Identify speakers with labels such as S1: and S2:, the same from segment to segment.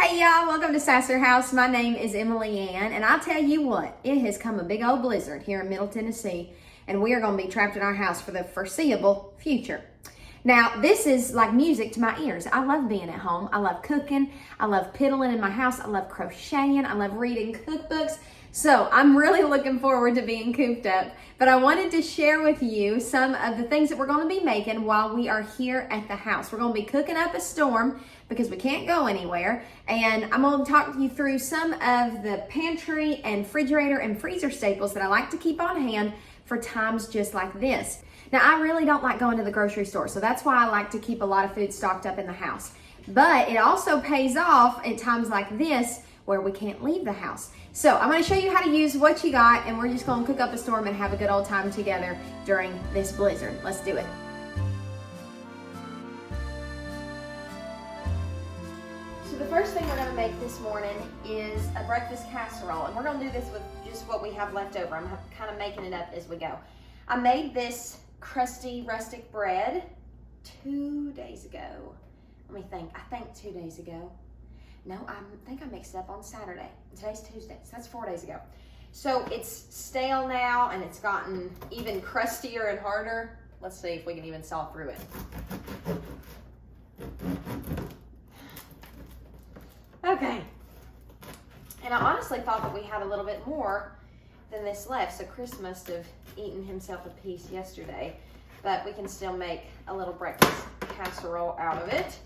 S1: Hey y'all, welcome to Sasser House. My name is Emily Ann, and I'll tell you what, it has come a big old blizzard here in Middle Tennessee, and we are going to be trapped in our house for the foreseeable future. Now, this is like music to my ears. I love being at home. I love cooking. I love piddling in my house. I love crocheting. I love reading cookbooks. So I'm really looking forward to being cooped up. But I wanted to share with you some of the things that we're going to be making while we are here at the house. We're going to be cooking up a storm because we can't go anywhere. And I'm going to talk you through some of the pantry and refrigerator and freezer staples that I like to keep on hand for times just like this. Now, I really don't like going to the grocery store, so that's why I like to keep a lot of food stocked up in the house. But it also pays off at times like this where we can't leave the house. So I'm going to show you how to use what you got, and we're just going to cook up a storm and have a good old time together during this blizzard. Let's do it. So the first thing we're going to make this morning is a breakfast casserole, and we're going to do this with just what we have left over. I'm kind of making it up as we go. I made this crusty rustic bread 2 days ago. Let me think. I think 2 days ago. No, I think I mixed it up on Saturday. Today's Tuesday, so that's 4 days ago. So it's stale now, and it's gotten even crustier and harder. Let's see if we can even saw through it. Okay. And I honestly thought that we had a little bit more than this left, so Chris must have eaten himself a piece yesterday, but we can still make a little breakfast casserole out of it.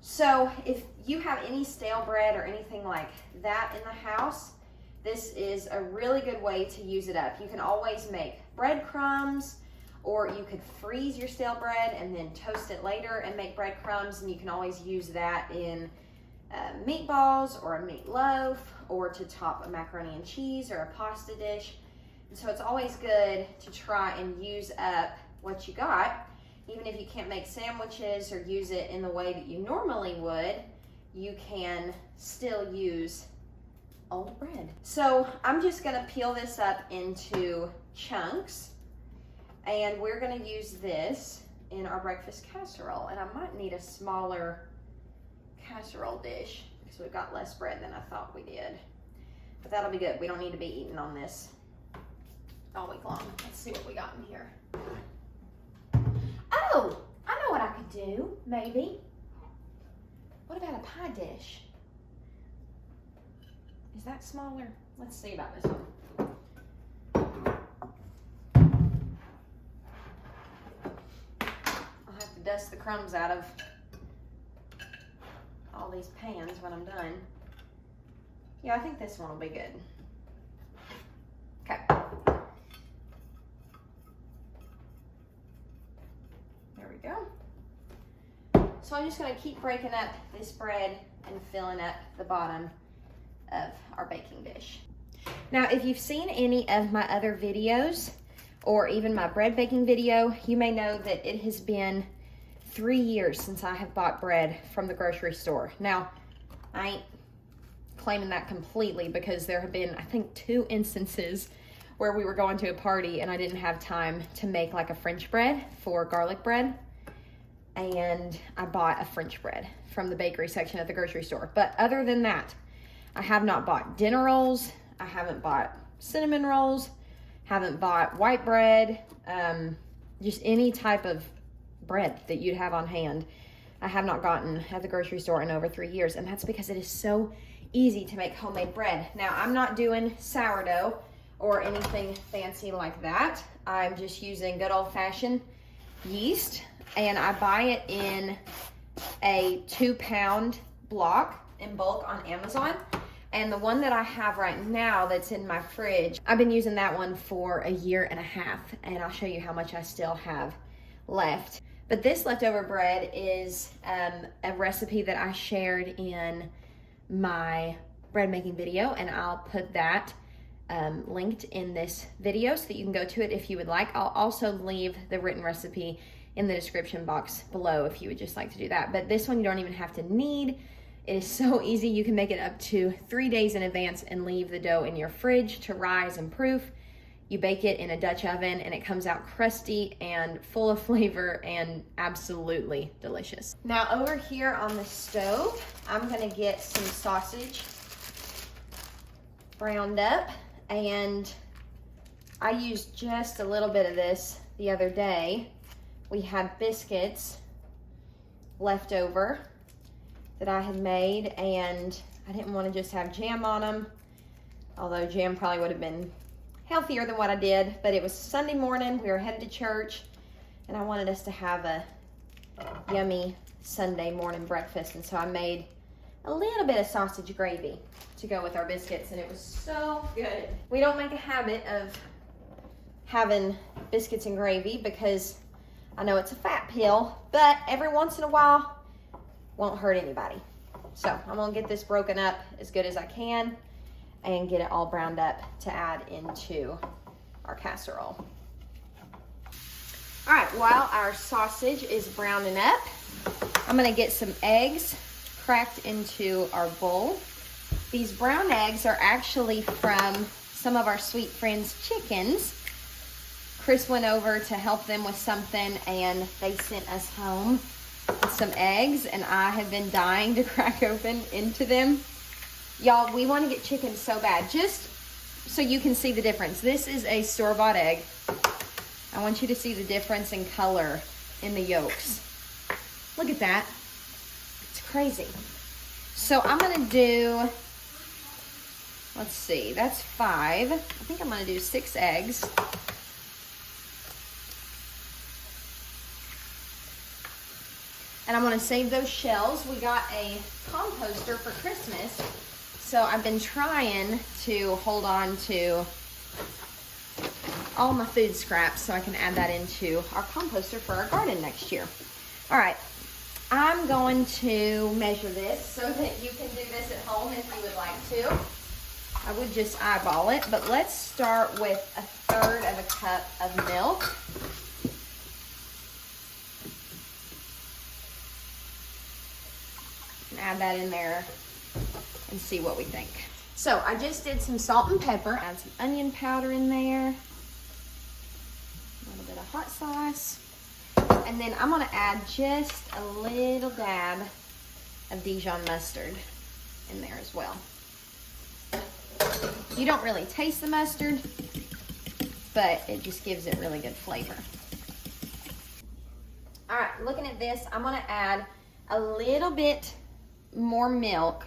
S1: So if you have any stale bread or anything like that in the house, this is a really good way to use it up. You can always make breadcrumbs, or you could freeze your stale bread and then toast it later and make breadcrumbs, and you can always use that in meatballs or a meatloaf, or to top a macaroni and cheese or a pasta dish. And so it's always good to try and use up what you got. Even if you can't make sandwiches or use it in the way that you normally would, you can still use old bread. So I'm just gonna peel this up into chunks, and we're gonna use this in our breakfast casserole. And I might need a smaller casserole dish because we've got less bread than I thought we did. But that'll be good. We don't need to be eating on this all week long. Let's see what we got in here. Oh, I know what I could do, maybe. What about a pie dish? Is that smaller? Let's see about this one. I'll have to dust the crumbs out of all these pans when I'm done. Yeah, I think this one will be good. Okay. Go. So I'm just going to keep breaking up this bread and filling up the bottom of our baking dish. Now, if you've seen any of my other videos, or even my bread baking video, you may know that it has been 3 years since I have bought bread from the grocery store. Now, I ain't claiming that completely, because there have been, I think, 2 instances where we were going to a party and I didn't have time to make like a French bread for garlic bread. And I bought a French bread from the bakery section at the grocery store. But other than that, I have not bought dinner rolls. I haven't bought cinnamon rolls. Haven't bought white bread. Just any type of bread that you'd have on hand. I have not gotten at the grocery store in over 3 years. And that's because it is so easy to make homemade bread. Now, I'm not doing sourdough or anything fancy like that. I'm just using good old-fashioned yeast, and I buy it in a 2-pound block in bulk on Amazon. And the one that I have right now that's in my fridge, I've been using that one for 1.5 years, and I'll show you how much I still have left. But this leftover bread is a recipe that I shared in my bread making video, and I'll put that linked in this video so that you can go to it if you would like. I'll also leave the written recipe in the description box below if you would just like to do that. But this one you don't even have to knead. It is so easy. You can make it up to 3 days in advance and leave the dough in your fridge to rise and proof. You bake it in a Dutch oven and it comes out crusty and full of flavor and absolutely delicious. Now over here on the stove, I'm gonna get some sausage browned up, and I used just a little bit of this the other day. We had biscuits left over that I had made, and I didn't want to just have jam on them, although jam probably would have been healthier than what I did. But it was Sunday morning, we were headed to church, and I wanted us to have a yummy Sunday morning breakfast, and so I made a little bit of sausage gravy to go with our biscuits, and it was so good. We don't make a habit of having biscuits and gravy because I know it's a fat pill, but every once in a while won't hurt anybody. So I'm gonna get this broken up as good as I can and get it all browned up to add into our casserole. All right, while our sausage is browning up, I'm gonna get some eggs cracked into our bowl. These brown eggs are actually from some of our sweet friends' chickens. Chris went over to help them with something, and they sent us home with some eggs, and I have been dying to crack open into them. Y'all, we want to get chicken so bad. Just so you can see the difference. This is a store-bought egg. I want you to see the difference in color in the yolks. Look at that. It's crazy. So I'm going to do, let's see, that's 5. I think I'm going to do 6 eggs. And I'm going to save those shells. We got a composter for Christmas, so I've been trying to hold on to all my food scraps so I can add that into our composter for our garden next year. All right, I'm going to measure this so that you can do this at home if you would like to. I would just eyeball it, but let's start with 1/3 of a cup of milk. Add that in there and see what we think. So I just did some salt and pepper. Add some onion powder in there. A little bit of hot sauce. And then I'm gonna add just a little dab of Dijon mustard in there as well. You don't really taste the mustard, but it just gives it really good flavor. All right, looking at this, I'm gonna add a little bit more milk,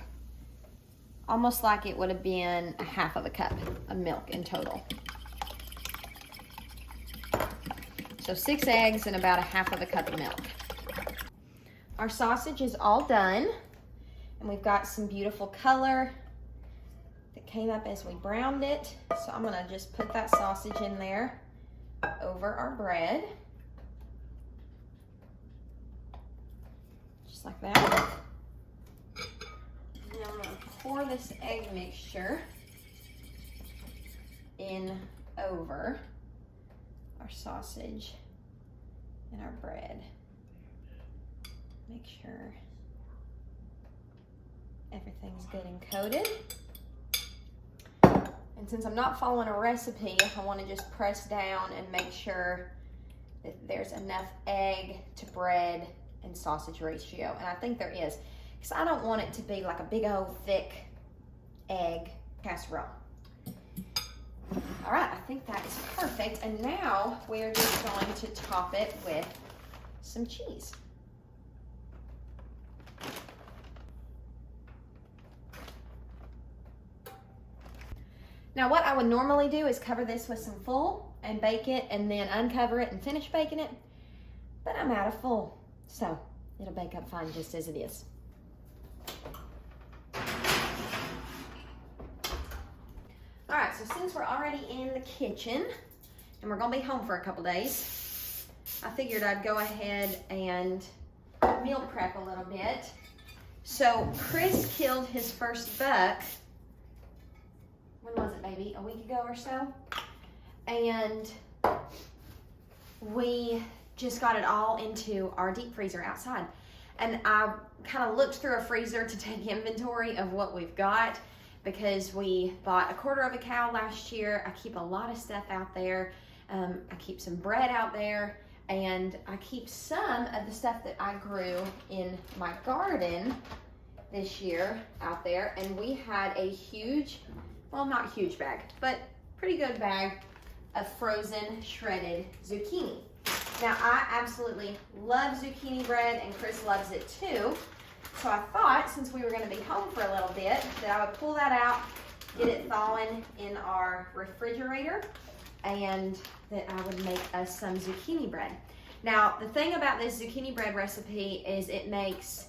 S1: almost like it would have been 1/2 cup of milk in total. So 6 eggs and about 1/2 cup of milk. Our sausage is all done, and we've got some beautiful color that came up as we browned it. So I'm gonna just put that sausage in there over our bread, just like that. And I'm gonna pour this egg mixture in over our sausage and our bread. Make sure everything's good and coated. And since I'm not following a recipe, I want to just press down and make sure that there's enough egg to bread and sausage ratio. And I think there is, because I don't want it to be like a big old thick egg casserole. All right, I think that is perfect. And now we're just going to top it with some cheese. Now what I would normally do is cover this with some foil and bake it and then uncover it and finish baking it, but I'm out of foil, so it'll bake up fine just as it is. All right, so since we're already in the kitchen and we're gonna be home for a couple days, I figured I'd go ahead and meal prep a little bit. So Chris killed his first buck, when was it, baby? A week ago or so? And we just got it all into our deep freezer outside. And I kind of looked through a freezer to take inventory of what we've got. because we bought a quarter of a cow last year. I keep a lot of stuff out there. I keep some bread out there, and I keep some of the stuff that I grew in my garden this year out there. And we had a huge, well, not huge bag, but pretty good bag of frozen shredded zucchini. Now, I absolutely love zucchini bread, and Chris loves it too. So I thought, since we were going to be home for a little bit, that I would pull that out, get it thawing in our refrigerator, and that I would make us some zucchini bread. Now, the thing about this zucchini bread recipe is it makes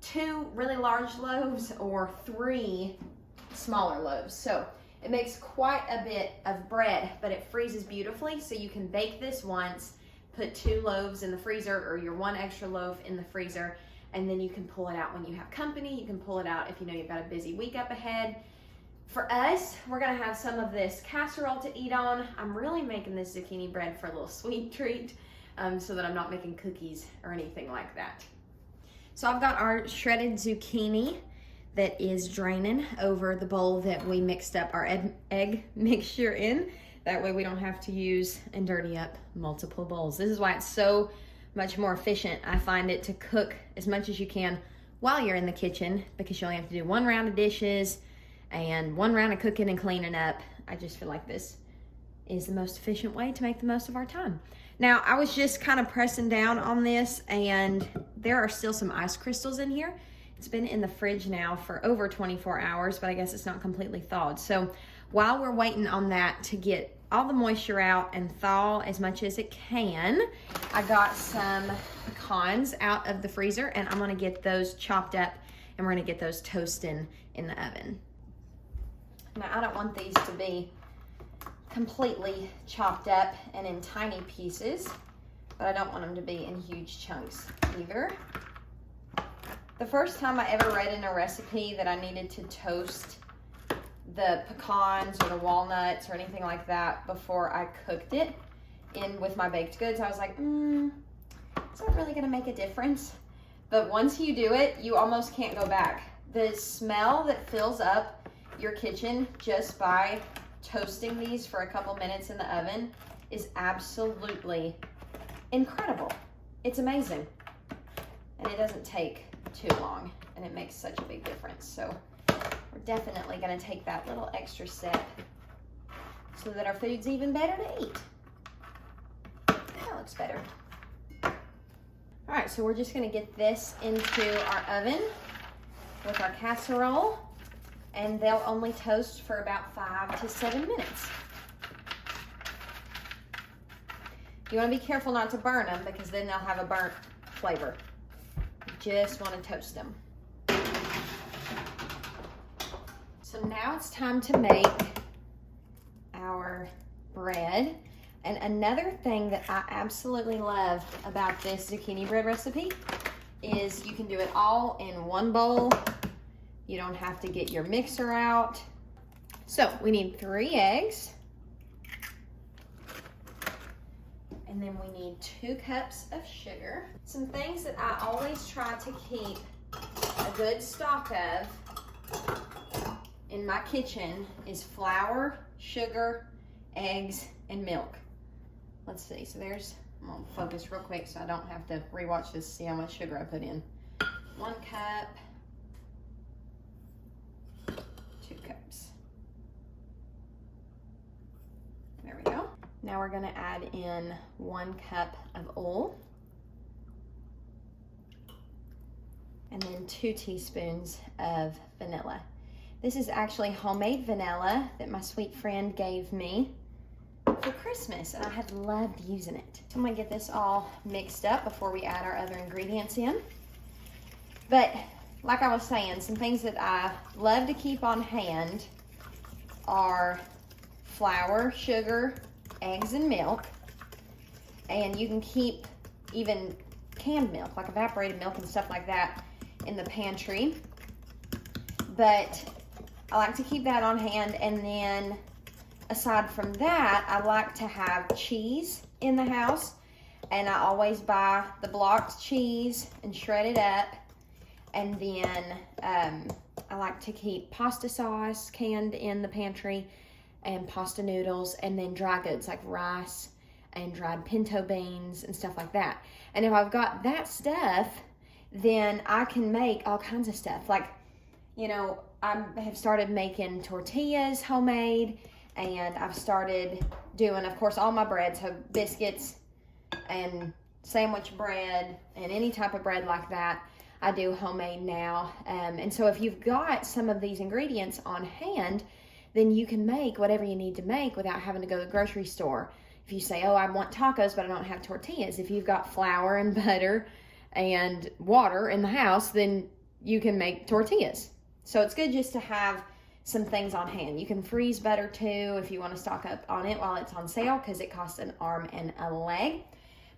S1: 2 really large loaves or 3 smaller loaves. So it makes quite a bit of bread, but it freezes beautifully. So you can bake this once, put 2 loaves in the freezer, or your 1 extra loaf in the freezer, and then you can pull it out when you have company. You can pull it out if you know you've got a busy week up ahead. For us, we're gonna have some of this casserole to eat on. I'm really making this zucchini bread for a little sweet treat, so that I'm not making cookies or anything like that. So I've got our shredded zucchini that is draining over the bowl that we mixed up our egg mixture in. That way we don't have to use and dirty up multiple bowls. This is why it's so much more efficient, I find it, to cook as much as you can while you're in the kitchen, because you only have to do 1 round of dishes and 1 round of cooking and cleaning up. I just feel like this is the most efficient way to make the most of our time. Now, I was just kind of pressing down on this, and there are still some ice crystals in here. It's been in the fridge now for over 24 hours, but I guess it's not completely thawed. So while we're waiting on that to get all the moisture out and thaw as much as it can, I got some pecans out of the freezer, and I'm gonna get those chopped up, and we're gonna get those toasting in the oven. Now, I don't want these to be completely chopped up and in tiny pieces, but I don't want them to be in huge chunks either. The first time I ever read in a recipe that I needed to toast the pecans or the walnuts or anything like that before I cooked it in with my baked goods, I was like, is that really gonna make a difference? But once you do it, you almost can't go back. The smell that fills up your kitchen just by toasting these for a couple minutes in the oven is absolutely incredible. It's amazing. And it doesn't take too long, and it makes such a big difference. So we're definitely gonna take that little extra step so that our food's even better to eat. That looks better. All right, so we're just gonna get this into our oven with our casserole, and they'll only toast for about 5 to 7 minutes. You wanna be careful not to burn them, because then they'll have a burnt flavor. You just wanna toast them. So now it's time to make our bread. And another thing that I absolutely love about this zucchini bread recipe is you can do it all in one bowl. You don't have to get your mixer out. So we need 3 eggs. And then we need 2 cups of sugar. Some things that I always try to keep a good stock of in my kitchen is flour, sugar, eggs, and milk. Let's see, so there's, I'm gonna focus real quick so I don't have to rewatch this to see how much sugar I put in. 1 cup, 2 cups. There we go. Now we're gonna add in 1 cup of oil. And then 2 teaspoons of vanilla. This is actually homemade vanilla that my sweet friend gave me for Christmas, and I have loved using it. So I'm gonna get this all mixed up before we add our other ingredients in. But like I was saying, some things that I love to keep on hand are flour, sugar, eggs, and milk. And you can keep even canned milk, like evaporated milk and stuff like that, in the pantry. But I like to keep that on hand. And then aside from that, I like to have cheese in the house, and I always buy the blocked cheese and shred it up, and then I like to keep pasta sauce canned in the pantry and pasta noodles, and then dry goods like rice and dried pinto beans and stuff like that. And if I've got that stuff, then I can make all kinds of stuff. Like, you know, I have started making tortillas homemade, and I've started doing, of course, all my breads, so biscuits and sandwich bread and any type of bread like that I do homemade now. And so if you've got some of these ingredients on hand, then you can make whatever you need to make without having to go to the grocery store. If you say, oh, I want tacos, but I don't have tortillas. If you've got flour and butter and water in the house, then you can make tortillas. So it's good just to have some things on hand. You can freeze butter too if you want to stock up on it while it's on sale, because it costs an arm and a leg.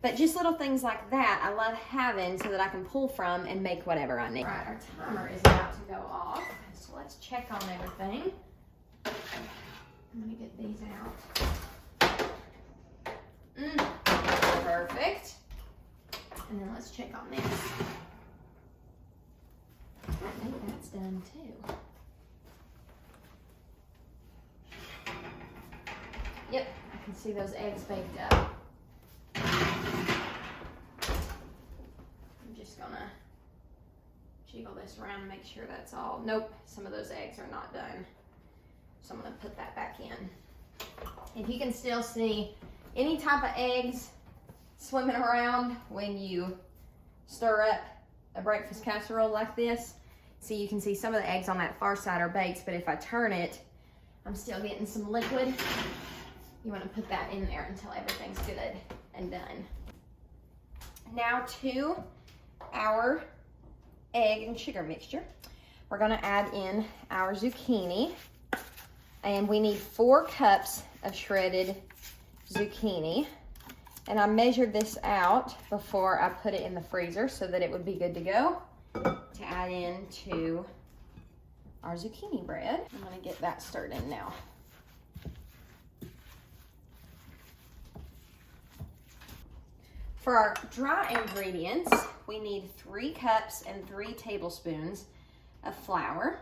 S1: But just little things like that I love having so that I can pull from and make whatever I need. All right, our timer is about to go off, so let's check on everything. I'm gonna get these out. Perfect. And then let's check on this. I think that's done too. Yep, I can see those eggs baked up. I'm just gonna jiggle this around and make sure that's all. Nope, some of those eggs are not done. So I'm gonna put that back in. If you can still see any type of eggs swimming around when you stir up a breakfast casserole like this, see, you can see some of the eggs on that far side are baked, but if I turn it, I'm still getting some liquid. You want to put that in there until everything's good and done. Now to our egg and sugar mixture. We're going to add in our zucchini, and we need 4 cups of shredded zucchini. And I measured this out before I put it in the freezer so that it would be good to go to add into our zucchini bread. I'm going to get that stirred in now. For our dry ingredients, we need 3 cups and 3 tablespoons of flour.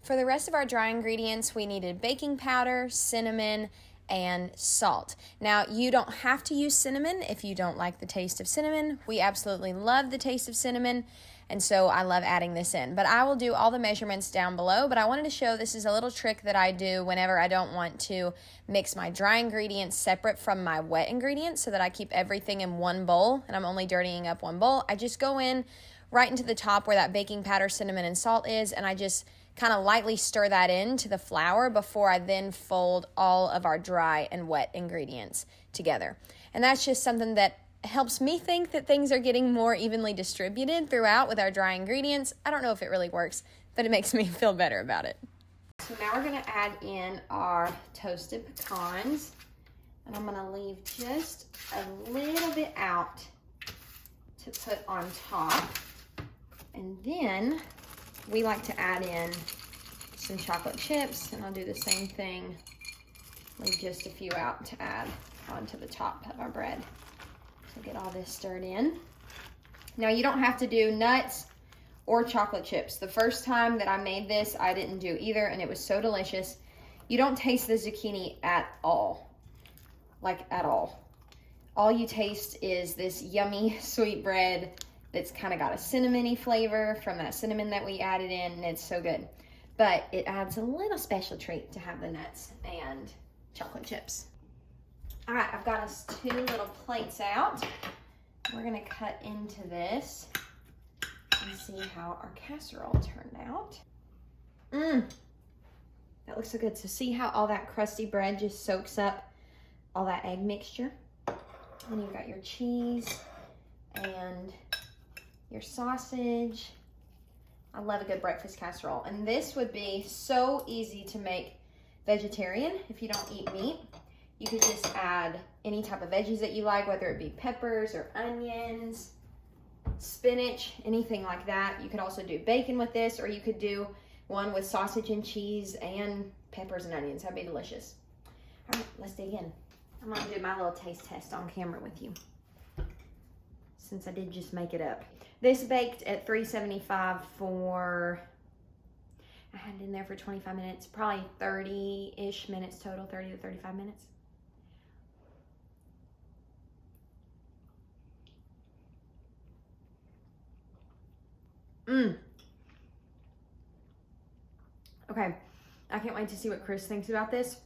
S1: For the rest of our dry ingredients, we needed baking powder, cinnamon, and salt. Now, you don't have to use cinnamon if you don't like the taste of cinnamon. We absolutely love the taste of cinnamon, and so I love adding this in. But I will do all the measurements down below, but I wanted to show this is a little trick that I do whenever I don't want to mix my dry ingredients separate from my wet ingredients so that I keep everything in one bowl, and I'm only dirtying up one bowl. I just go in right into the top where that baking powder, cinnamon, and salt is, and I just kind of lightly stir that into the flour before I then fold all of our dry and wet ingredients together. And that's just something that helps me think that things are getting more evenly distributed throughout with our dry ingredients. I don't know if it really works, but it makes me feel better about it. So now we're going to add in our toasted pecans, and I'm going to leave just a little bit out to put on top. And then we like to add in some chocolate chips, and I'll do the same thing. Leave just a few out to add onto the top of our bread. So get all this stirred in. Now, you don't have to do nuts or chocolate chips. The first time that I made this, I didn't do either, and it was so delicious. You don't taste the zucchini at all, like at all. All you taste is this yummy sweet bread that's kind of got a cinnamony flavor from that cinnamon that we added in, and it's so good. But it adds a little special treat to have the nuts and chocolate chips. All right, I've got us 2 little plates out. We're gonna cut into this and see how our casserole turned out. That looks so good. So see how all that crusty bread just soaks up all that egg mixture? And you've got your cheese and your sausage. I love a good breakfast casserole. And this would be so easy to make vegetarian if you don't eat meat. You could just add any type of veggies that you like, whether it be peppers or onions, spinach, anything like that. You could also do bacon with this, or you could do one with sausage and cheese and peppers and onions. That'd be delicious. All right, let's dig in. I'm gonna do my little taste test on camera with you, since I did just make it up. This baked at 375 for had it in there for 25 minutes, probably 30-ish minutes total, 30 to 35 minutes. Okay, I can't wait to see what Chris thinks about this,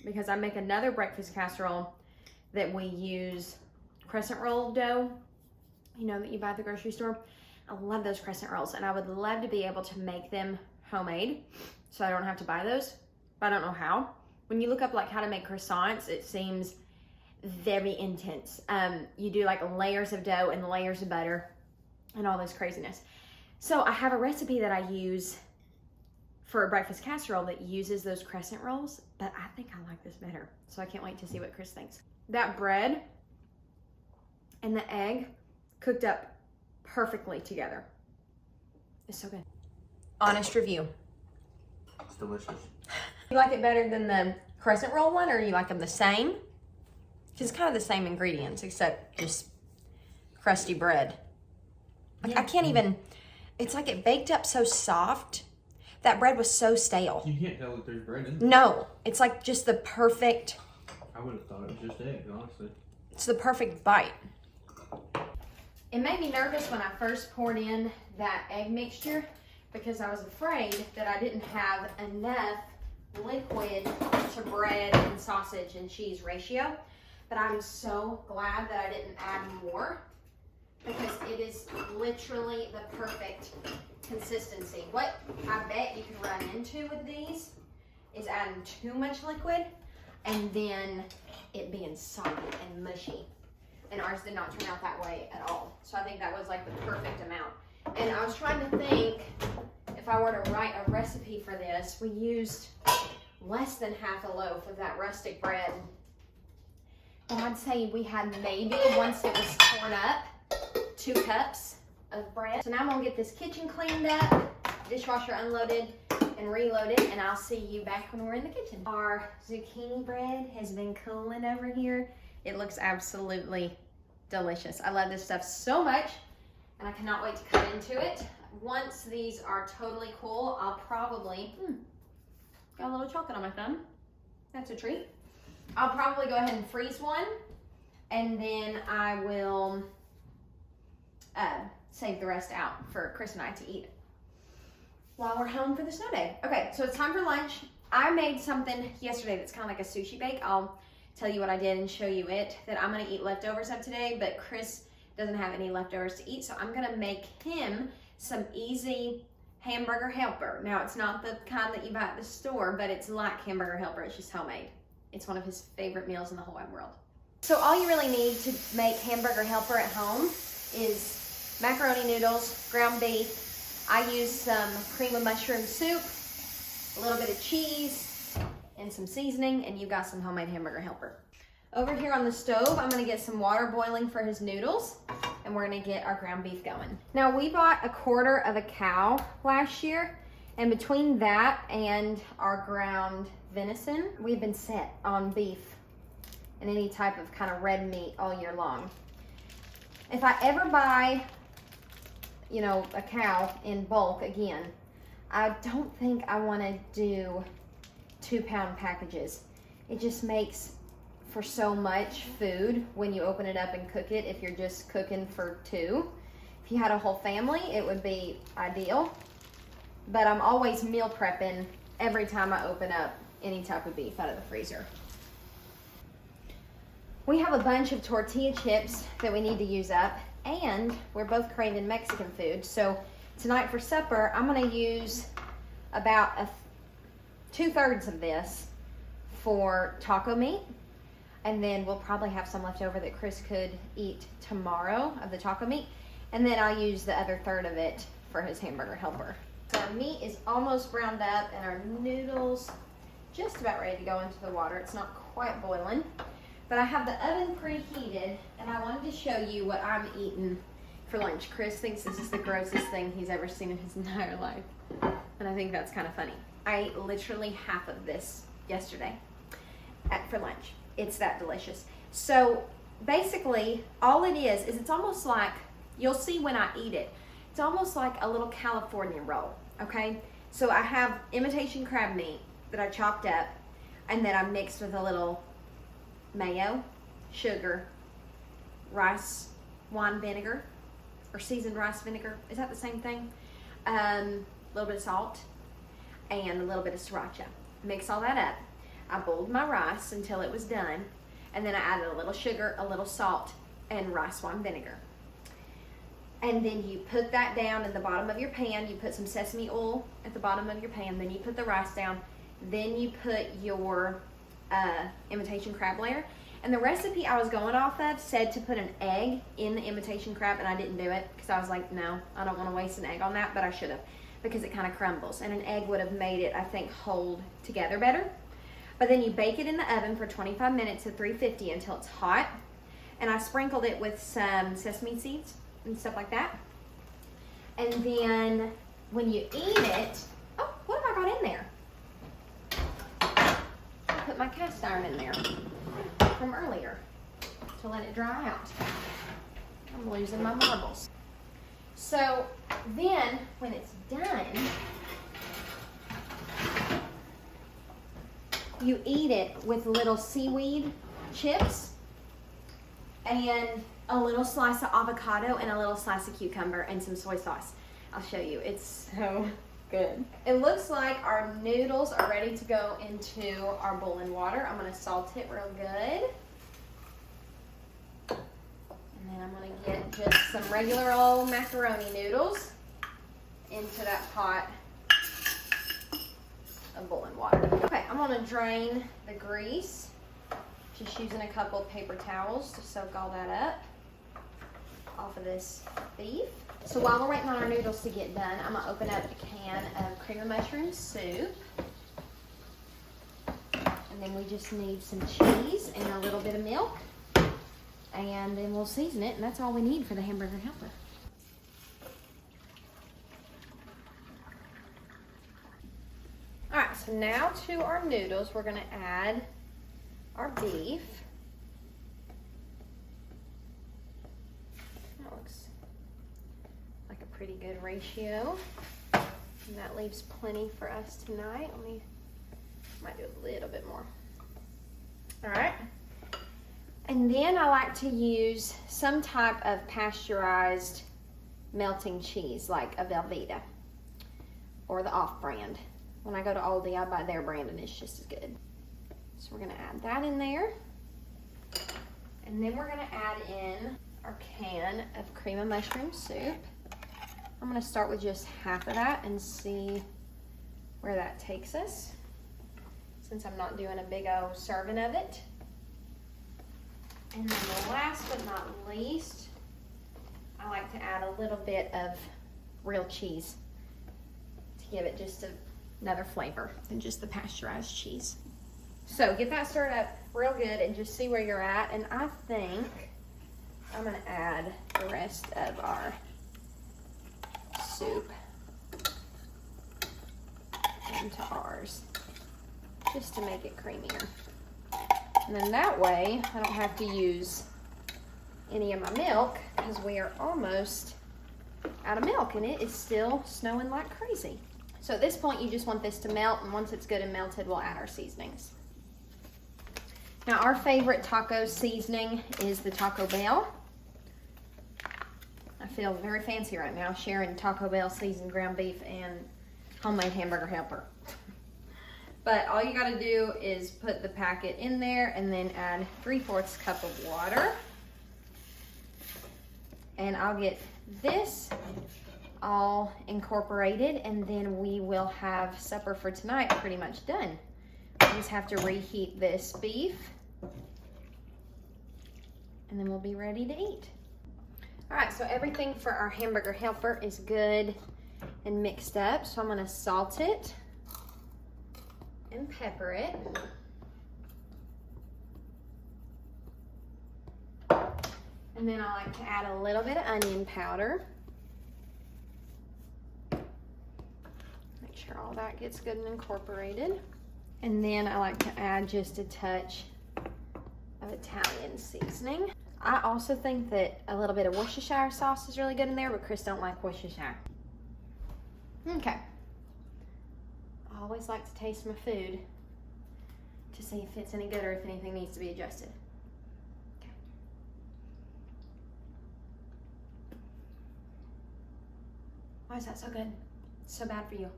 S1: because I make another breakfast casserole that we use crescent roll dough, you know, that you buy at the grocery store. I love those crescent rolls, and I would love to be able to make them homemade so I don't have to buy those, but I don't know how. When you look up like how to make croissants, it seems very intense. You do like layers of dough and layers of butter and all this craziness. So I have a recipe that I use for a breakfast casserole that uses those crescent rolls, but I think I like this better. So I can't wait to see what Chris thinks. That bread and the egg cooked up perfectly together. It's so good. Honest review.
S2: It's delicious.
S1: You like it better than the crescent roll one, or you like them the same? Because it's kind of the same ingredients, except just crusty bread. Like, I can't even, it's like it baked up so soft. That bread was so stale.
S2: You can't tell that there's bread in there.
S1: No, it's like just the perfect.
S2: I would have thought it was just egg, honestly.
S1: It's the perfect bite. It made me nervous when I first poured in that egg mixture, because I was afraid that I didn't have enough liquid to bread and sausage and cheese ratio. But I'm so glad that I didn't add more, because it is literally the perfect consistency. What I bet you can run into with these is adding too much liquid and then it being soggy and mushy. And ours did not turn out that way at all. So I think that was like the perfect amount. And I was trying to think, if I were to write a recipe for this, we used less than half a loaf of that rustic bread. And I'd say we had maybe, once it was torn up, 2 cups of bread. So now I'm gonna get this kitchen cleaned up, dishwasher unloaded and reloaded, and I'll see you back when we're in the kitchen. Our zucchini bread has been cooling over here. It looks absolutely delicious. I love this stuff so much, and I cannot wait to cut into it. Once these are totally cool, I'll probably, got a little chocolate on my thumb. That's a treat. I'll probably go ahead and freeze one, and then I will save the rest out for Chris and I to eat while we're home for the snow day. Okay, so it's time for lunch. I made something yesterday that's kind of like a sushi bake. I'll tell you what I did and show you it, that I'm gonna eat leftovers of today, but Chris doesn't have any leftovers to eat, so I'm gonna make him some easy Hamburger Helper. Now, it's not the kind that you buy at the store, but it's like Hamburger Helper, it's just homemade. It's one of his favorite meals in the whole wide world. So all you really need to make Hamburger Helper at home is macaroni noodles, ground beef. I use some cream of mushroom soup, a little bit of cheese, and some seasoning, and you got some homemade Hamburger Helper. Over here on the stove, I'm gonna get some water boiling for his noodles, and we're gonna get our ground beef going. Now, we bought a quarter of a cow last year, and between that and our ground venison, we've been set on beef and any type of kind of red meat all year long. If I ever buy, you know, a cow in bulk again, I don't think I want to do 2-pound packages. It just makes for so much food when you open it up and cook it if you're just cooking for 2. If you had a whole family, it would be ideal. But I'm always meal prepping every time I open up any type of beef out of the freezer. We have a bunch of tortilla chips that we need to use up, and we're both craving Mexican food. So tonight for supper, I'm gonna use about 2/3 of this for taco meat, and then we'll probably have some left over that Chris could eat tomorrow of the taco meat, and then I'll use the other third of it for his Hamburger Helper. So our meat is almost browned up, and our noodles just about ready to go into the water. It's not quite boiling, but I have the oven preheated, and I wanted to show you what I'm eating for lunch. Chris thinks this is the grossest thing he's ever seen in his entire life, and I think that's kind of funny. I ate literally half of this yesterday for lunch. It's that delicious. So basically, all it is it's almost like, you'll see when I eat it, it's almost like a little California roll, okay? So I have imitation crab meat that I chopped up and then I mixed with a little mayo, sugar, rice wine vinegar, or seasoned rice vinegar. Is that the same thing? A little bit of salt and a little bit of sriracha. Mix all that up. I boiled my rice until it was done, and then I added a little sugar, a little salt, and rice wine vinegar. And then you put that down in the bottom of your pan. You put some sesame oil at the bottom of your pan. Then you put the rice down. Then you put your imitation crab layer. And the recipe I was going off of said to put an egg in the imitation crab, and I didn't do it because I was like, no, I don't want to waste an egg on that, but I should have, because it kind of crumbles, and an egg would have made it, I think, hold together better. But then you bake it in the oven for 25 minutes at 350 until it's hot. And I sprinkled it with some sesame seeds and stuff like that. And then when you eat it, oh, what have I got in there? I put my cast iron in there from earlier to let it dry out. I'm losing my marbles. So then when it's done, you eat it with little seaweed chips and a little slice of avocado and a little slice of cucumber and some soy sauce. I'll show you. It's so good. It looks like our noodles are ready to go into our boiling water. I'm going to salt it real good. And then I'm going to get just some regular old macaroni noodles into that pot of boiling water. Okay, I'm going to drain the grease, just using a couple of paper towels to soak all that up off of this beef. So while we're waiting on our noodles to get done, I'm going to open up a can of cream of mushroom soup. And then we just need some cheese and a little bit of milk. And then we'll season it, and that's all we need for the hamburger helper. All right, so now to our noodles, we're going to add our beef. That looks like a pretty good ratio. And that leaves plenty for us tonight. Might do a little bit more. All right. And then I like to use some type of pasteurized melting cheese, like a Velveeta or the off-brand. When I go to Aldi, I buy their brand and it's just as good. So we're gonna add that in there. And then we're gonna add in our can of cream of mushroom soup. I'm gonna start with just half of that and see where that takes us, since I'm not doing a big old serving of it. And then the last but not least, I like to add a little bit of real cheese to give it just another flavor than just the pasteurized cheese. So get that stirred up real good and just see where you're at. And I think I'm gonna add the rest of our soup into ours, just to make it creamier. And then that way, I don't have to use any of my milk, because we are almost out of milk and it is still snowing like crazy. So at this point, you just want this to melt, and once it's good and melted, we'll add our seasonings. Now, our favorite taco seasoning is the Taco Bell. I feel very fancy right now, sharing Taco Bell seasoned ground beef and homemade hamburger helper. But all you gotta do is put the packet in there and then add 3/4 cup of water. And I'll get this all incorporated, and then we will have supper for tonight pretty much done. We just have to reheat this beef, and then we'll be ready to eat. All right, so everything for our hamburger helper is good and mixed up. So I'm gonna salt it and pepper it. And then I like to add a little bit of onion powder. Make sure all that gets good and incorporated. And then I like to add just a touch of Italian seasoning. I also think that a little bit of Worcestershire sauce is really good in there, but Chris don't like Worcestershire. Okay. I always like to taste my food to see if it's any good or if anything needs to be adjusted. Okay. Why is that so good? It's so bad for you.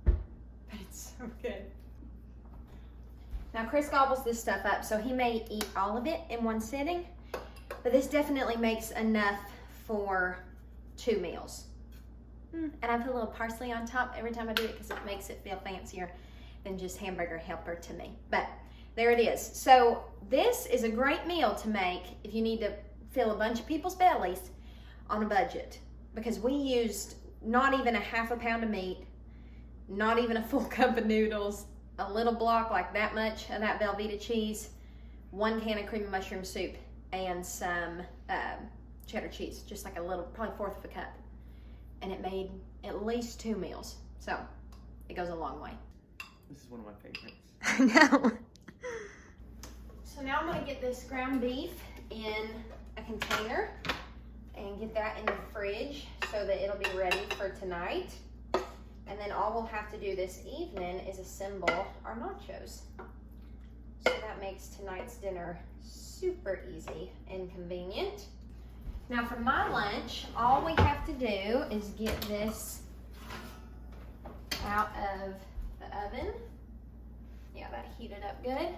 S1: But it's so good. Now Chris gobbles this stuff up, so he may eat all of it in one sitting, but this definitely makes enough for 2 meals. And I put a little parsley on top every time I do it because it makes it feel fancier than just hamburger helper to me. But there it is. So this is a great meal to make if you need to fill a bunch of people's bellies on a budget, because we used not even a half a pound of meat, not even a full cup of noodles, a little block like that much of that Velveeta cheese, 1 can of cream of mushroom soup, and some cheddar cheese, just like a little, probably 1/4 of a cup. And it made at least 2 meals. So it goes a long way.
S2: This is one of my favorites.
S1: I know. So now I'm gonna get this ground beef in a container and get that in the fridge so that it'll be ready for tonight. And then all we'll have to do this evening is assemble our nachos. So that makes tonight's dinner super easy and convenient. Now for my lunch, all we have to do is get this out of the oven. Yeah, that heated up good.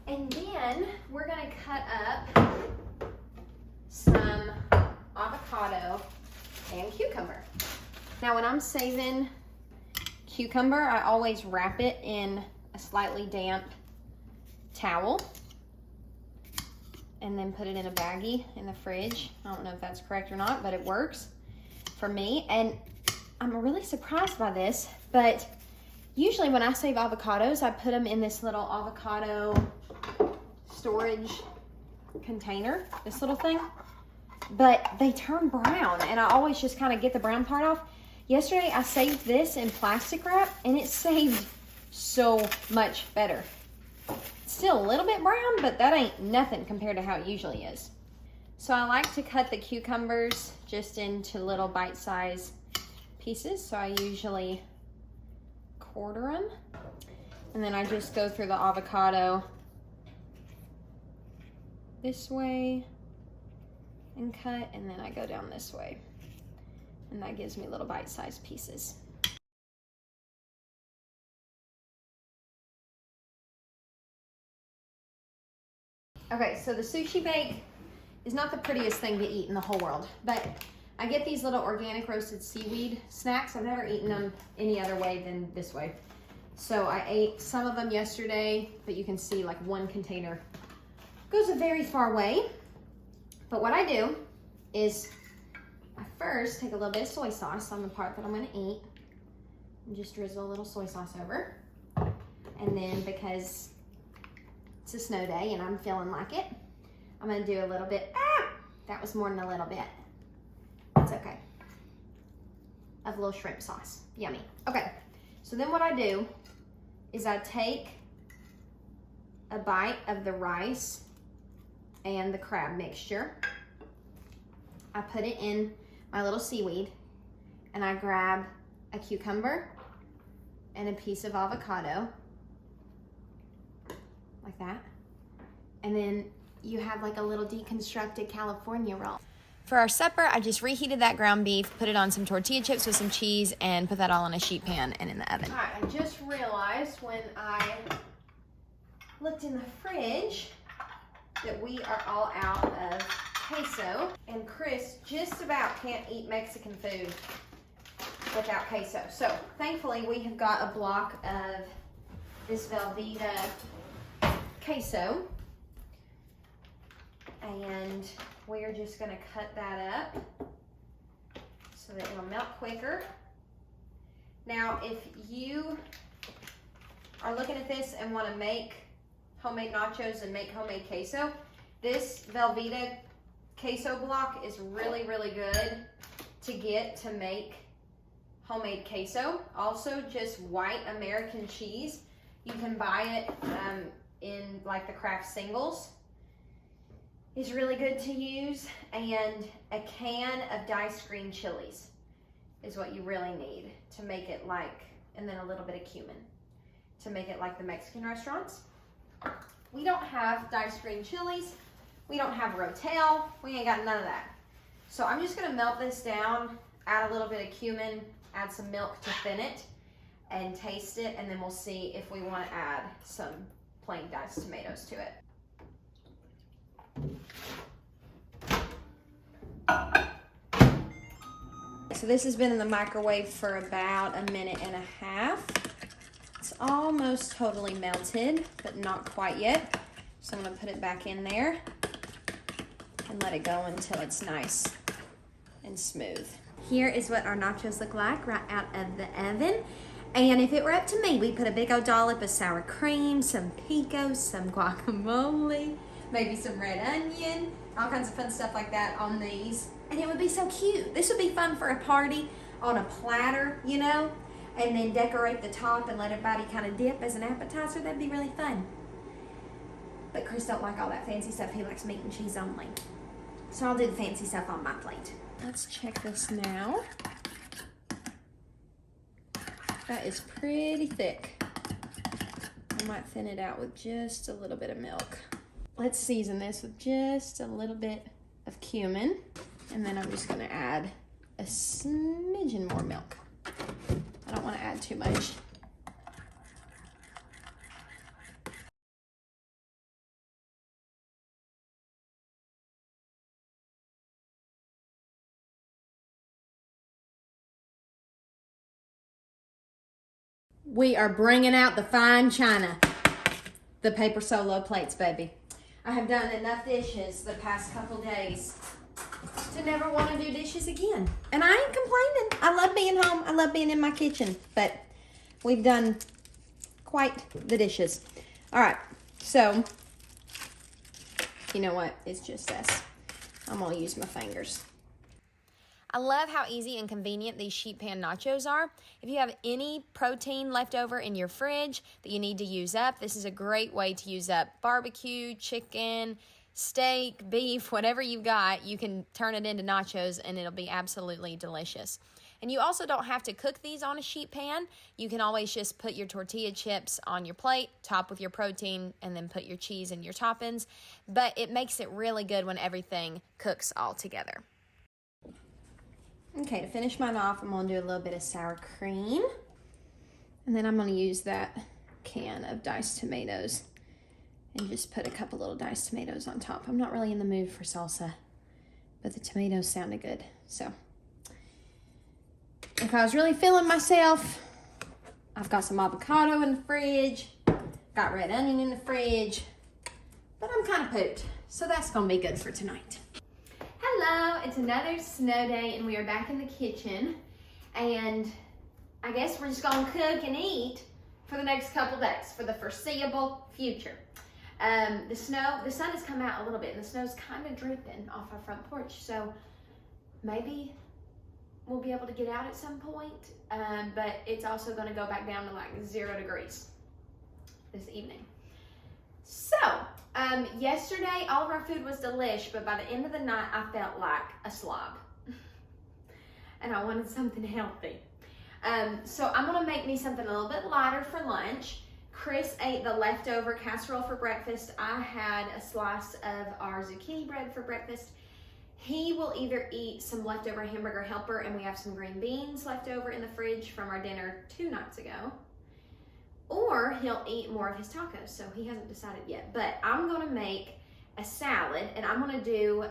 S1: And then we're gonna cut up some avocado and cucumber. Now when I'm saving cucumber, I always wrap it in a slightly damp towel and then put it in a baggie in the fridge. I don't know if that's correct or not, but it works for me. And I'm really surprised by this, but usually when I save avocados, I put them in this little avocado storage container, this little thing, but they turn brown and I always just kind of get the brown part off. Yesterday I saved this in plastic wrap and it saved so much better. Still a little bit brown, but that ain't nothing compared to how it usually is. So I like to cut the cucumbers just into little bite-sized pieces. So I usually 1/4 them. And then I just go through the avocado this way and cut, and then I go down this way. And that gives me little bite-sized pieces. Okay, so the sushi bake is not the prettiest thing to eat in the whole world, but I get these little organic roasted seaweed snacks. I've never eaten them any other way than this way. So I ate some of them yesterday, but you can see like 1 container goes a very far way. But what I do is I first take a little bit of soy sauce on the part that I'm gonna eat and just drizzle a little soy sauce over. And then because it's a snow day and I'm feeling like it, I'm gonna do a little bit, that was more than a little bit. It's okay. Of a little shrimp sauce, yummy. Okay, so then what I do is I take a bite of the rice and the crab mixture. I put it in my little seaweed and I grab a cucumber and a piece of avocado, like that. And then you have like a little deconstructed California roll. For our supper, I just reheated that ground beef, put it on some tortilla chips with some cheese, and put that all in a sheet pan and in the oven. All right, I just realized when I looked in the fridge that we are all out of queso, and Chris just about can't eat Mexican food without queso. So thankfully we have got a block of this Velveeta queso, and we're just gonna cut that up so that it'll melt quicker. Now, if you are looking at this and wanna make homemade nachos and make homemade queso, this Velveeta queso block is really, really good to get to make homemade queso. Also, just white American cheese. You can buy it in like the Kraft singles. Is really good to use, and a can of diced green chilies. is what you really need to make it like, and then a little bit of cumin to make it like the Mexican restaurants. We don't have diced green chilies. We don't have rotel. We ain't got none of that. So I'm just gonna melt this down, add a little bit of cumin, add some milk to thin it, and taste it, and then we'll see if we wanna add some plain diced tomatoes to it. So this has been in the microwave for about 1.5 minutes. It's almost totally melted, but not quite yet. So I'm gonna put it back in there and let it go until it's nice and smooth. Here is what our nachos look like right out of the oven. And if it were up to me, we'd put a big old dollop of sour cream, some pico, some guacamole, maybe some red onion, all kinds of fun stuff like that on these. And it would be so cute. This would be fun for a party on a platter, you know, and then decorate the top and let everybody kind of dip as an appetizer. That'd be really fun. But Chris don't like all that fancy stuff. He likes meat and cheese only. So I'll do the fancy stuff on my plate. Let's check this now. That is pretty thick. I might thin it out with just a little bit of milk. Let's season this with just a little bit of cumin. And then I'm just gonna add a smidgen more milk. I don't wanna add too much. We are bringing out the fine china. The paper solo plates, baby. I have done enough dishes the past couple days to never want to do dishes again. And I ain't complaining. I love being home. I love being in my kitchen. But we've done quite the dishes. All right. So, you know what? It's just us. I'm going to use my fingers. I love how easy and convenient these sheet pan nachos are. If you have any protein left over in your fridge that you need to use up, this is a great way to use up barbecue, chicken, steak, beef, whatever you've got. You can turn it into nachos and it'll be absolutely delicious. And you also don't have to cook these on a sheet pan. You can always just put your tortilla chips on your plate, top with your protein, and then put your cheese and your toppings. But it makes it really good when everything cooks all together. Okay, to finish mine off, I'm gonna do a little bit of sour cream. And then I'm gonna use that can of diced tomatoes and just put a couple little diced tomatoes on top. I'm not really in the mood for salsa, but the tomatoes sounded good. So if I was really feeling myself, I've got some avocado in the fridge, got red onion in the fridge, but I'm kind of pooped. So that's gonna be good for tonight. Hello, it's another snow day and we are back in the kitchen, and I guess we're just gonna cook and eat for the next couple days, for the foreseeable future. The sun has come out a little bit and the snow's kind of dripping off our front porch, so maybe we'll be able to get out at some point, but it's also gonna go back down to like 0 degrees this evening. So, yesterday all of our food was delish, but by the end of the night I felt like a slob and I wanted something healthy. So I'm gonna make me something a little bit lighter for lunch. Chris ate the leftover casserole for breakfast. I had a slice of our zucchini bread for breakfast. He will either eat some leftover hamburger helper, and we have some green beans left over in the fridge from our dinner 2 nights ago, or he'll eat more of his tacos, so he hasn't decided yet. But I'm gonna make a salad, and I'm gonna do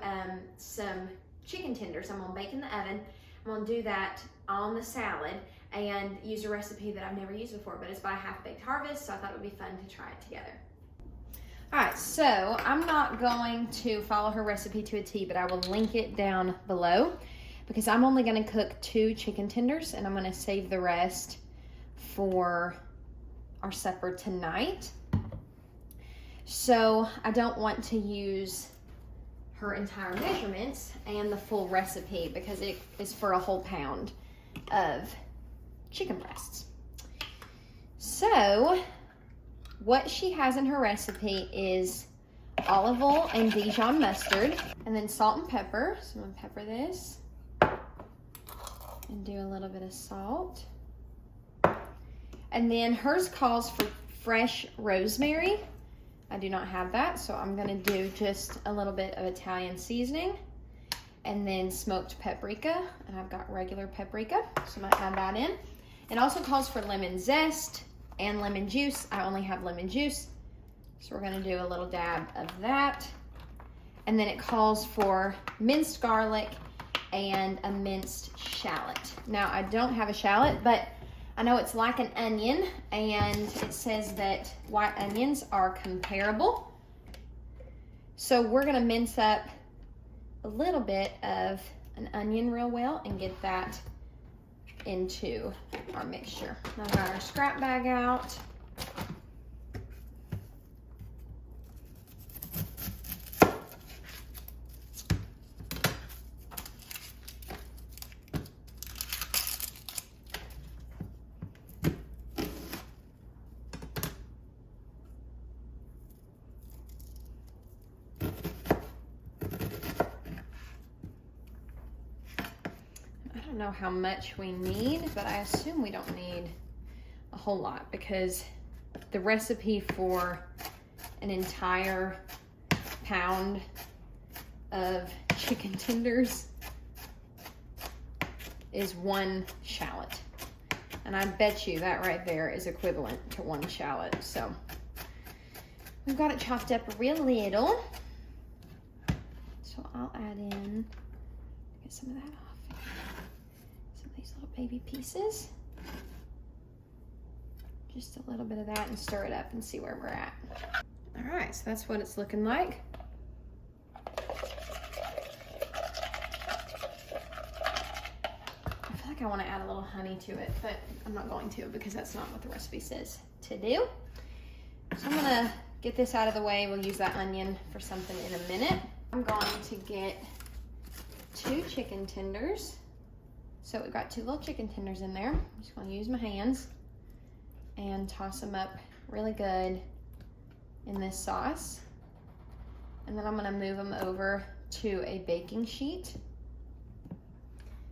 S1: some chicken tenders. I'm gonna bake in the oven. I'm gonna do that on the salad and use a recipe that I've never used before, but it's by Half Baked Harvest, so I thought it would be fun to try it together. All right, so I'm not going to follow her recipe to a T, but I will link it down below because I'm only gonna cook 2 chicken tenders and I'm gonna save the rest for our supper tonight. So I don't want to use her entire measurements and the full recipe because it is for a whole pound of chicken breasts. So what she has in her recipe is olive oil and Dijon mustard, and then salt and pepper. So I'm gonna pepper this. And do a little bit of salt. And then hers calls for fresh rosemary. I do not have that, so I'm gonna do just a little bit of Italian seasoning and then smoked paprika, and I've got regular paprika, so I'm gonna add that in. It also calls for lemon zest and lemon juice. I only have lemon juice, so we're gonna do a little dab of that. And then it calls for minced garlic and a minced shallot. Now, I don't have a shallot, but I know it's like an onion, and it says that white onions are comparable. So we're gonna mince up a little bit of an onion real well and get that into our mixture. Now I've got our scrap bag out. I don't know how much we need, but I assume we don't need a whole lot because the recipe for an entire pound of chicken tenders is 1 shallot. And I bet you that right there is equivalent to 1 shallot. So we've got it chopped up real little. So I'll add in, get some of that off. These little baby pieces. Just a little bit of that and stir it up and see where we're at. All right, so that's what it's looking like. I feel like I want to add a little honey to it, but I'm not going to because that's not what the recipe says to do. So I'm gonna get this out of the way. We'll use that onion for something in a minute. I'm going to get 2 chicken tenders. So we've got 2 little chicken tenders in there. I'm just gonna use my hands and toss them up really good in this sauce. And then I'm gonna move them over to a baking sheet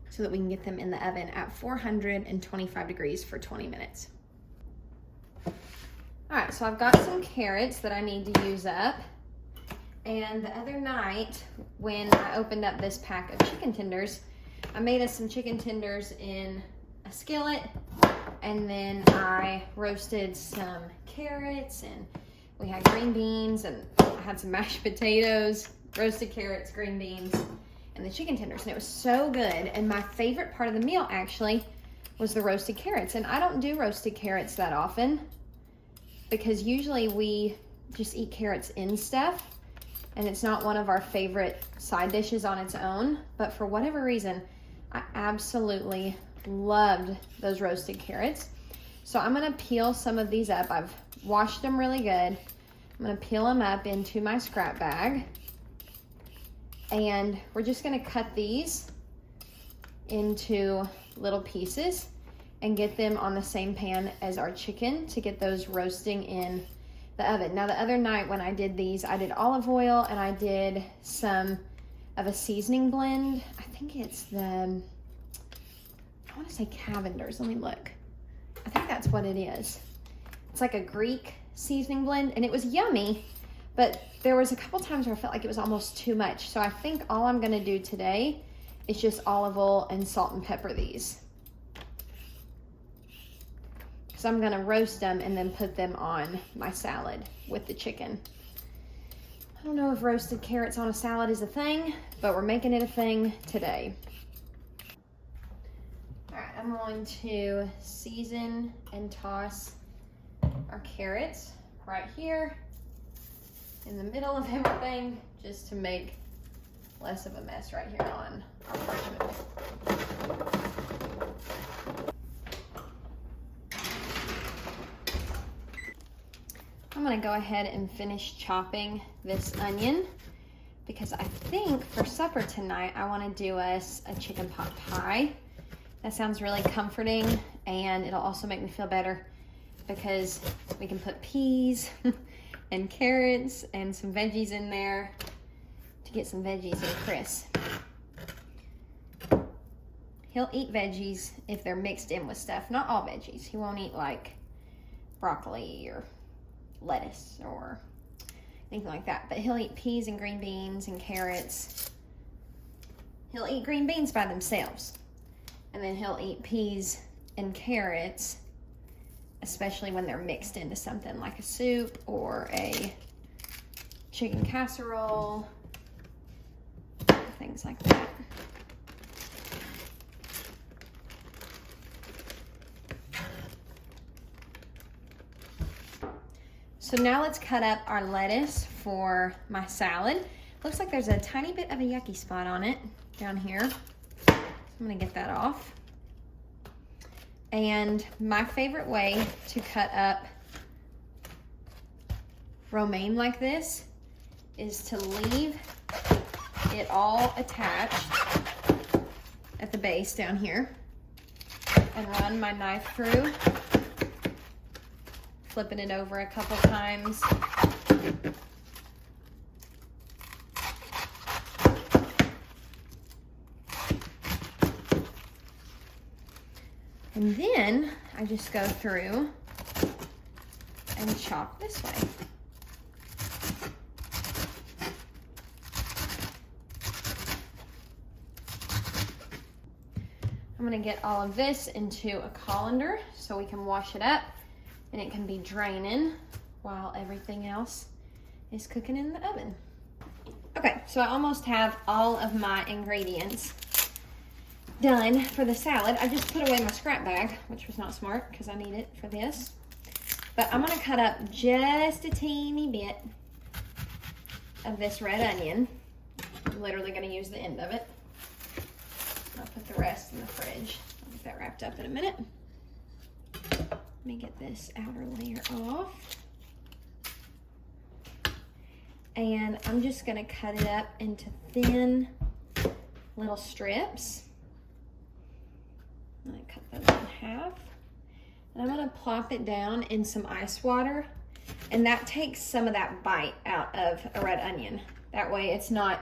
S1: so that we can get them in the oven at 425 degrees for 20 minutes. All right, so I've got some carrots that I need to use up. And the other night when I opened up this pack of chicken tenders, I made us some chicken tenders in a skillet, and then I roasted some carrots, and we had green beans, and I had some mashed potatoes, roasted carrots, green beans, and the chicken tenders, and it was so good. And my favorite part of the meal actually was the roasted carrots, and I don't do roasted carrots that often because usually we just eat carrots in stuff, and it's not one of our favorite side dishes on its own, but for whatever reason, I absolutely loved those roasted carrots. So I'm gonna peel some of these up. I've washed them really good. I'm gonna peel them up into my scrap bag. And we're just gonna cut these into little pieces and get them on the same pan as our chicken to get those roasting in the oven. Now the other night when I did these, I did olive oil and I did some of a seasoning blend. I think it's the, I want to say Cavender's. Let me look. I think that's what it is. It's like a Greek seasoning blend, and it was yummy, but there was a couple times where I felt like it was almost too much. So I think all I'm gonna do today is just olive oil and salt and pepper these. So I'm gonna roast them and then put them on my salad with the chicken. I don't know if roasted carrots on a salad is a thing, but we're making it a thing today. All right, I'm going to season and toss our carrots right here in the middle of everything, just to make less of a mess right here on our parchment. I'm gonna go ahead and finish chopping this onion because I think for supper tonight, I wanna do us a chicken pot pie. That sounds really comforting, and it'll also make me feel better because we can put peas and carrots and some veggies in there to get some veggies and crisp. He'll eat veggies if they're mixed in with stuff. Not all veggies. He won't eat like broccoli or lettuce or anything like that. But he'll eat peas and green beans and carrots. He'll eat green beans by themselves. And then he'll eat peas and carrots, especially when they're mixed into something like a soup or a chicken casserole, things like that. So now let's cut up our lettuce for my salad. Looks like there's a tiny bit of a yucky spot on it down here. So I'm gonna get that off. And my favorite way to cut up romaine like this is to leave it all attached at the base down here and run my knife through, flipping it over a couple times. And then I just go through and chop this way. I'm gonna get all of this into a colander so we can wash it up and it can be draining while everything else is cooking in the oven. Okay, so I almost have all of my ingredients done for the salad. I just put away my scrap bag, which was not smart because I need it for this. But I'm gonna cut up just a teeny bit of this red onion. I'm literally gonna use the end of it. I'll put the rest in the fridge. I'll get that wrapped up in a minute. Let me get this outer layer off. And I'm just gonna cut it up into thin little strips. I'm gonna cut those in half. And I'm gonna plop it down in some ice water. And that takes some of that bite out of a red onion. That way it's not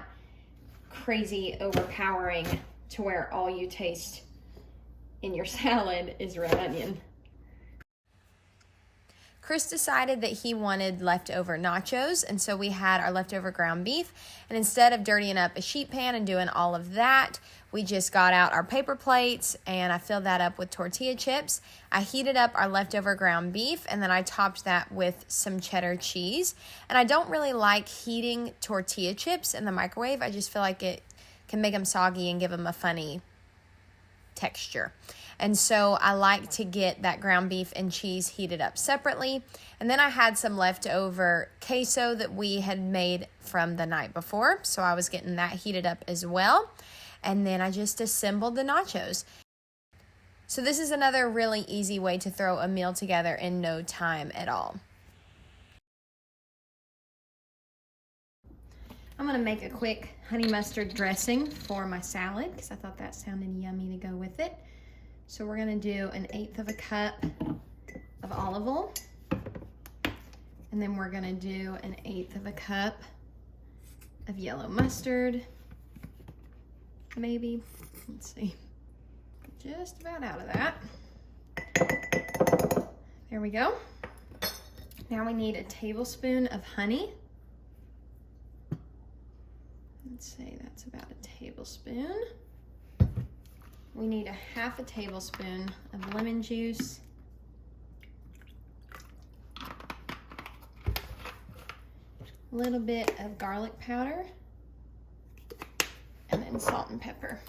S1: crazy overpowering to where all you taste in your salad is red onion. Chris decided that he wanted leftover nachos, and so we had our leftover ground beef. And instead of dirtying up a sheet pan and doing all of that, we just got out our paper plates and I filled that up with tortilla chips. I heated up our leftover ground beef and then I topped that with some cheddar cheese. And I don't really like heating tortilla chips in the microwave. I just feel like it can make them soggy and give them a funny texture. And so I like to get that ground beef and cheese heated up separately. And then I had some leftover queso that we had made from the night before. So I was getting that heated up as well. And then I just assembled the nachos. So this is another really easy way to throw a meal together in no time at all. I'm gonna make a quick honey mustard dressing for my salad because I thought that sounded yummy to go with it. So we're gonna do 1/8 of a cup of olive oil. And then we're gonna do 1/8 of a cup of yellow mustard. Maybe, let's see, just about out of that. There we go. Now we need a tablespoon of honey. Let's say that's about a tablespoon. We need 1/2 tablespoon of lemon juice. A little bit of garlic powder. And then salt and pepper.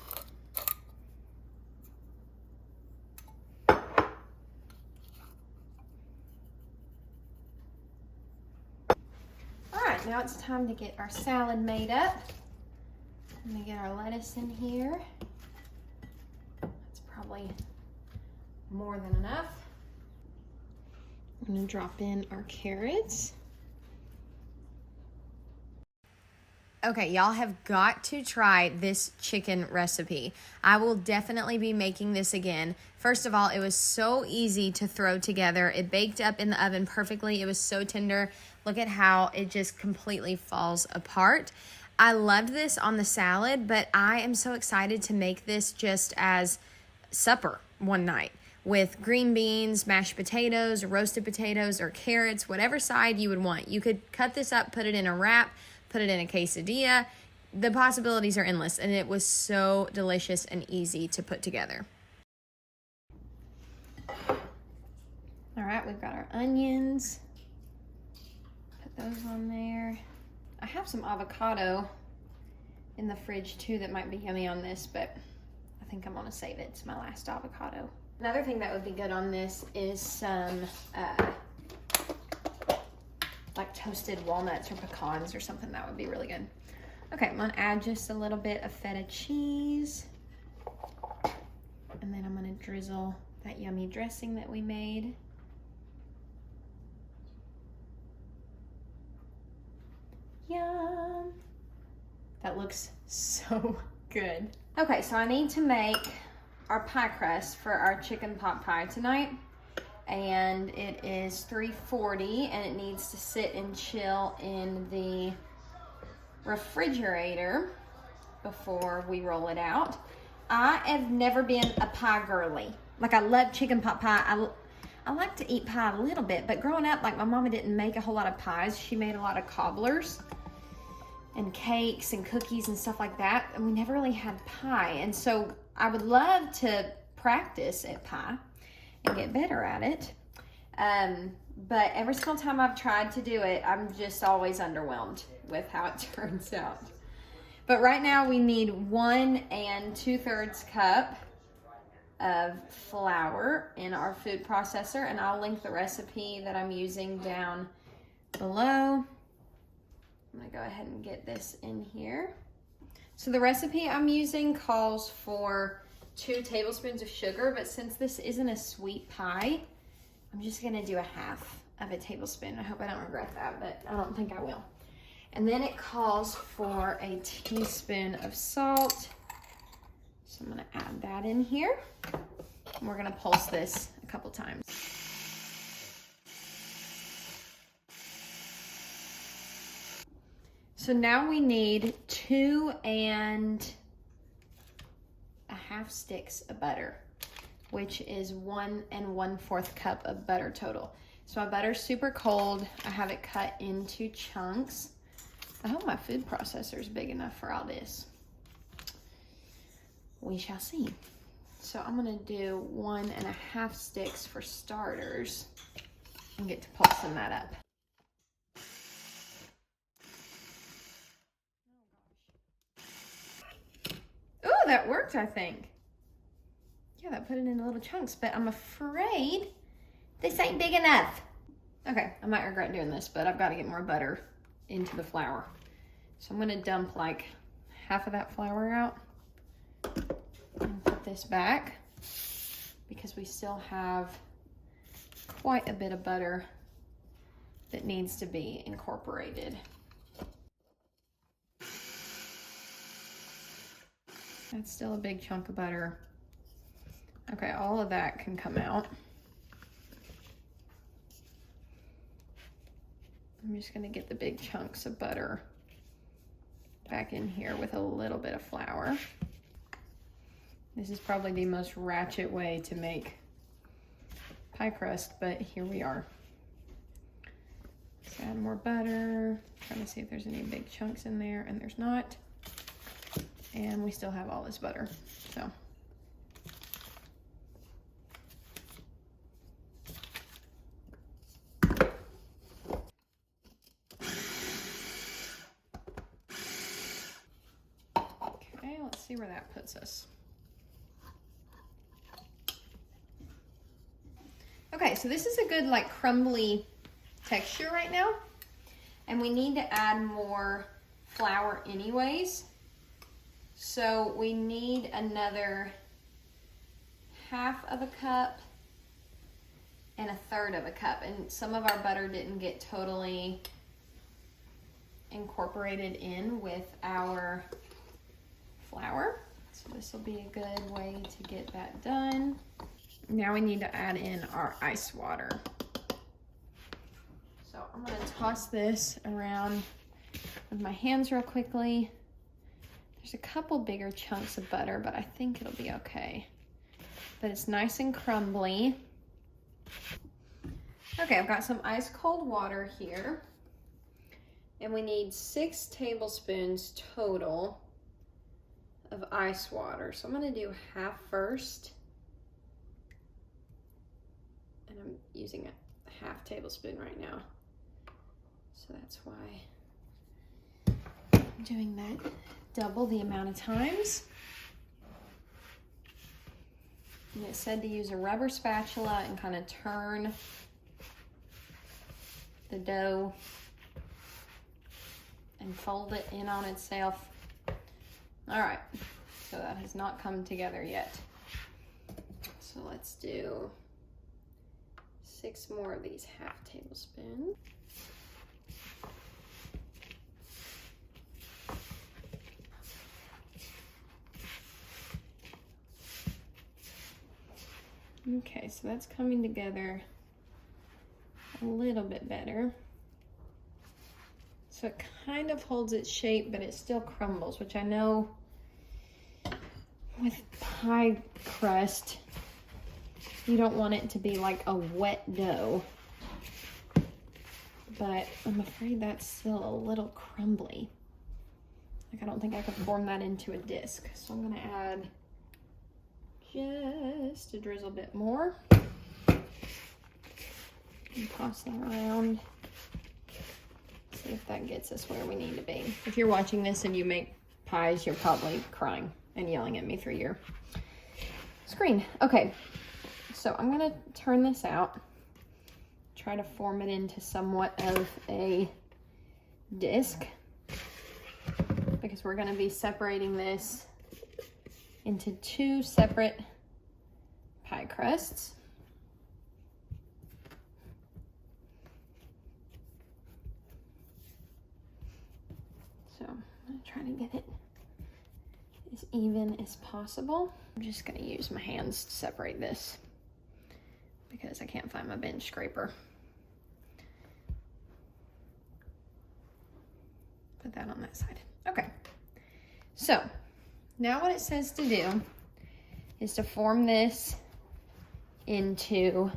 S1: All right, now it's time to get our salad made up. Let me get our lettuce in here. That's probably more than enough. I'm gonna drop in our carrots. Okay, y'all have got to try this chicken recipe. I will definitely be making this again. First of all, it was so easy to throw together. It baked up in the oven perfectly. It was so tender. Look at how it just completely falls apart. I loved this on the salad, but I am so excited to make this just as supper one night with green beans, mashed potatoes, roasted potatoes, or carrots, whatever side you would want. You could cut this up, put it in a wrap, put it in a quesadilla. The possibilities are endless, and it was so delicious and easy to put together. All right, we've got our onions. Put those on there. I have some avocado in the fridge too that might be yummy on this, but I think I'm gonna save it. It's my last avocado. Another thing that would be good on this is some like toasted walnuts or pecans or something. That would be really good. Okay, I'm gonna add just a little bit of feta cheese. And then I'm gonna drizzle that yummy dressing that we made. Yum! That looks so good. Okay, so I need to make our pie crust for our chicken pot pie tonight. And it is 340 and it needs to sit and chill in the refrigerator before we roll it out. I have never been a pie girly. Like, I love chicken pot pie. I like to eat pie a little bit, but growing up, like, my mama didn't make a whole lot of pies. She made a lot of cobblers and cakes and cookies and stuff like that, and we never really had pie. And so I would love to practice at pie and get better at it. But every single time I've tried to do it, I'm just always underwhelmed with how it turns out. But right now we need 1 2/3 cup of flour in our food processor, and I'll link the recipe that I'm using down below. I'm gonna go ahead and get this in here. So the recipe I'm using calls for 2 tablespoons of sugar, but since this isn't a sweet pie, I'm just gonna do 1/2 of a tablespoon. I hope I don't regret that, but I don't think I will. And then it calls for a teaspoon of salt. So I'm gonna add that in here. And we're gonna pulse this a couple times. So now we need 2 1/2 sticks of butter, which is 1 1/4 cup of butter total. So my butter's super cold. I have it cut into chunks. I hope my food processor is big enough for all this. We shall see. So I'm gonna do 1 1/2 sticks for starters and get to pulsing that up. Oh, that worked, I think. Yeah, that put it in little chunks, but I'm afraid this ain't big enough. Okay, I might regret doing this, but I've got to get more butter into the flour. So I'm gonna dump like 1/2 of that flour out and put this back because we still have quite a bit of butter that needs to be incorporated. That's still a big chunk of butter. Okay, all of that can come out. I'm just gonna get the big chunks of butter back in here with a little bit of flour. This is probably the most ratchet way to make pie crust, but here we are. Let's add more butter. Trying to see if there's any big chunks in there, and there's not. And we still have all this butter, so. Okay, let's see where that puts us. Okay, so this is a good like crumbly texture right now. And we need to add more flour anyways. So we need another 1/2 of a cup and 1/3 of a cup. And some of our butter didn't get totally incorporated in with our flour. So this will be a good way to get that done. Now we need to add in our ice water. So I'm gonna toss this around with my hands real quickly. There's a couple bigger chunks of butter, but I think it'll be okay. but it's nice and crumbly. Okay, I've got some ice cold water here. And we need 6 tablespoons total of ice water. So I'm gonna do half first. And I'm using a half tablespoon right now. So that's why I'm doing that double the amount of times. And it said to use a rubber spatula and kind of turn the dough and fold it in on itself. All right, so that has not come together yet. So let's do 6 more of these half tablespoons. Okay, so that's coming together a little bit better. So it kind of holds its shape, but it still crumbles, which I know with pie crust, you don't want it to be like a wet dough. But I'm afraid that's still a little crumbly. Like, I don't think I could form that into a disc. So I'm gonna add just a drizzle bit more. And toss that around. See if that gets us where we need to be. If you're watching this and you make pies, you're probably crying and yelling at me through your screen. Okay, so I'm gonna turn this out, try to form it into somewhat of a disc, because we're gonna be separating this into 2 separate pie crusts. So I'm gonna try to get it as even as possible. I'm just gonna use my hands to separate this because I can't find my bench scraper. Put that on that side. Okay, so now what it says to do is to form this into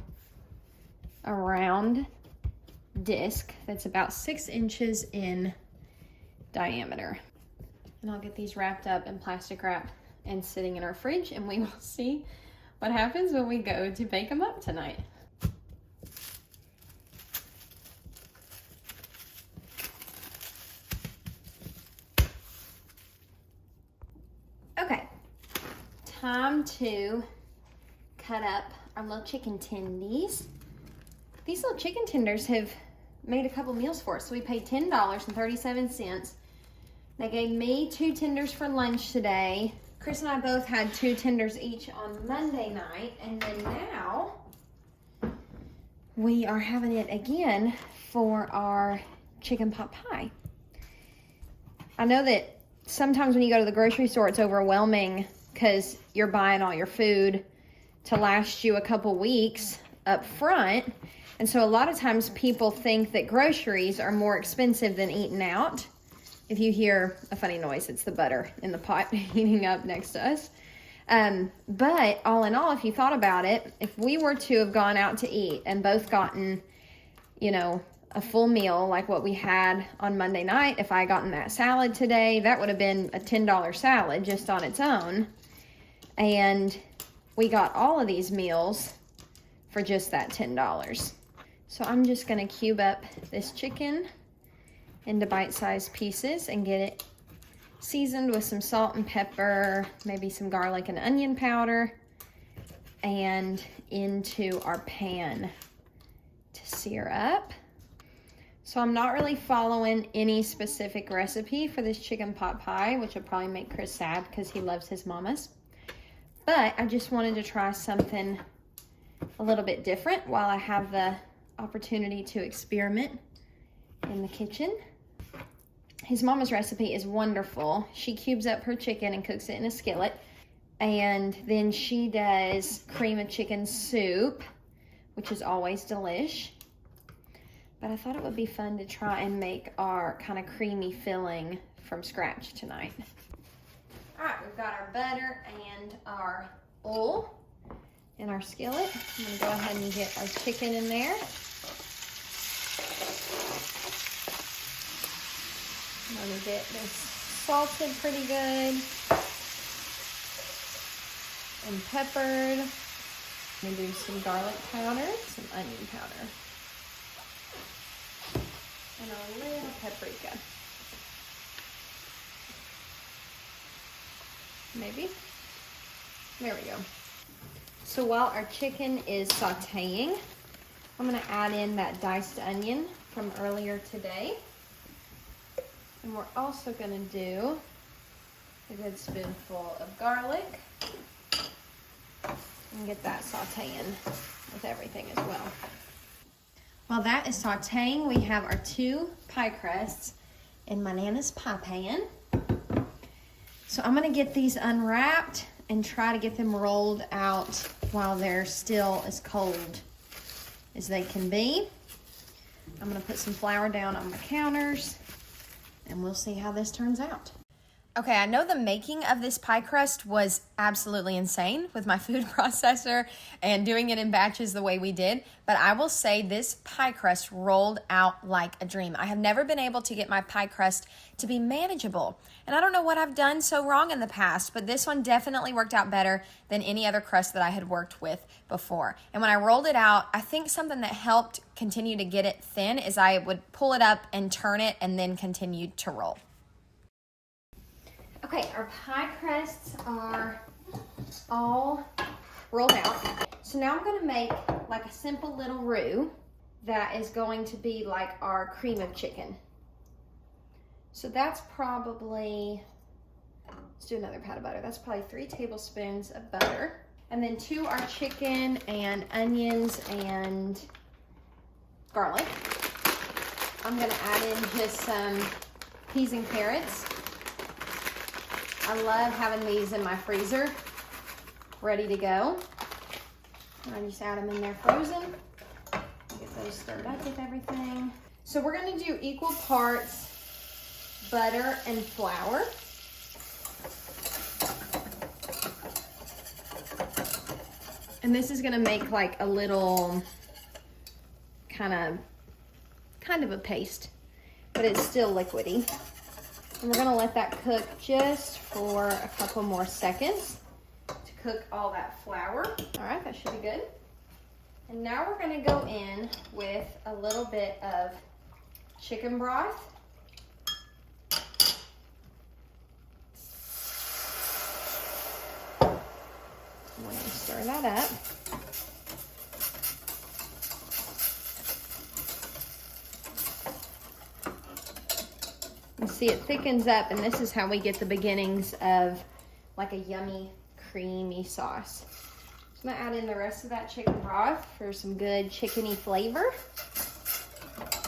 S1: a round disc that's about 6 inches in diameter. And I'll get these wrapped up in plastic wrap and sitting in our fridge, and we will see what happens when we go to bake them up tonight. Okay, time to cut up our little chicken tendies. These little chicken tenders have made a couple meals for us. So we paid $10.37. They gave me 2 tenders for lunch today. Chris and I both had 2 tenders each on Monday night. And then now we are having it again for our chicken pot pie. I know that sometimes when you go to the grocery store, it's overwhelming because you're buying all your food to last you a couple weeks up front. And so a lot of times people think that groceries are more expensive than eating out. If you hear a funny noise, it's the butter in the pot heating up next to us. But all in all, if you thought about it, if we were to have gone out to eat and both gotten, you know, a full meal like what we had on Monday night, if I had gotten that salad today, that would have been a $10 salad just on its own. And we got all of these meals for just that $10. So I'm just gonna cube up this chicken into bite-sized pieces and get it seasoned with some salt and pepper, maybe some garlic and onion powder, and into our pan to sear up. So I'm not really following any specific recipe for this chicken pot pie, which will probably make Chris sad because he loves his mamas. But I just wanted to try something a little bit different while I have the opportunity to experiment in the kitchen. His mama's recipe is wonderful. She cubes up her chicken and cooks it in a skillet. And then she does cream of chicken soup, which is always delish. But I thought it would be fun to try and make our kind of creamy filling from scratch tonight. All right, we've got our butter and our oil. in our skillet. I'm gonna go ahead and get our chicken in there. I'm gonna get this salted pretty good and peppered. I'm gonna do some garlic powder, some onion powder, and a little paprika. Maybe. There we go. So while our chicken is sauteing, I'm gonna add in that diced onion from earlier today. And we're also gonna do a good spoonful of garlic and get that sauteing with everything as well. While that is sauteing, we have our 2 pie crusts in my Nana's pie pan. So I'm gonna get these unwrapped and try to get them rolled out while they're still as cold as they can be. I'm gonna put some flour down on my counters and we'll see how this turns out. Okay, I know the making of this pie crust was absolutely insane with my food processor and doing it in batches the way we did, but I will say this pie crust rolled out like a dream. I have never been able to get my pie crust to be manageable, and I don't know what I've done so wrong in the past, but this one definitely worked out better than any other crust that I had worked with before. And when I rolled it out, I think something that helped continue to get it thin is I would pull it up and turn it and then continue to roll. Okay, our pie crusts are all rolled out. So now I'm gonna make like a simple little roux that is going to be like our cream of chicken. So that's probably, let's do another pat of butter. That's probably 3 tablespoons of butter. And then to our chicken and onions and garlic, I'm gonna add in just some peas and carrots. I love having these in my freezer, ready to go. I just add them in there frozen. Get those stirred up with everything. So we're gonna do equal parts butter and flour. And this is gonna make like a little kind of a paste, but it's still liquidy. And we're gonna let that cook just for a couple more seconds to cook all that flour. All right, that should be good. And now we're gonna go in with a little bit of chicken broth. I'm gonna stir that up. You see it thickens up, and this is how we get the beginnings of like a yummy, creamy sauce. So I'm gonna add in the rest of that chicken broth for some good chickeny flavor.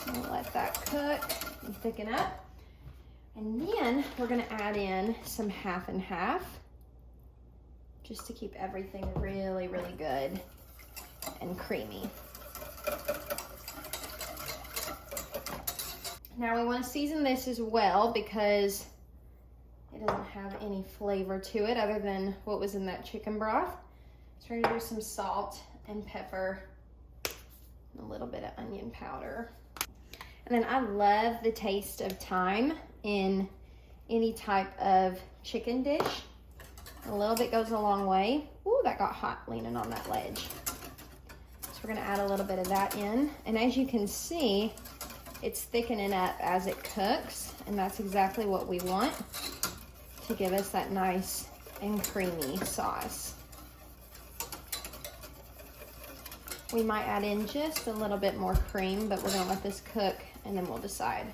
S1: I'll let that cook and thicken up. And then we're gonna add in some half and half, just to keep everything really, really good and creamy. Now we want to season this as well because it doesn't have any flavor to it other than what was in that chicken broth. So we're going to do some salt and pepper and a little bit of onion powder. And then I love the taste of thyme in any type of chicken dish. A little bit goes a long way. Ooh, that got hot leaning on that ledge. So we're going to add a little bit of that in. And as you can see, it's thickening up as it cooks, and that's exactly what we want to give us that nice and creamy sauce. We might add in just a little bit more cream, but we're gonna let this cook and then we'll decide.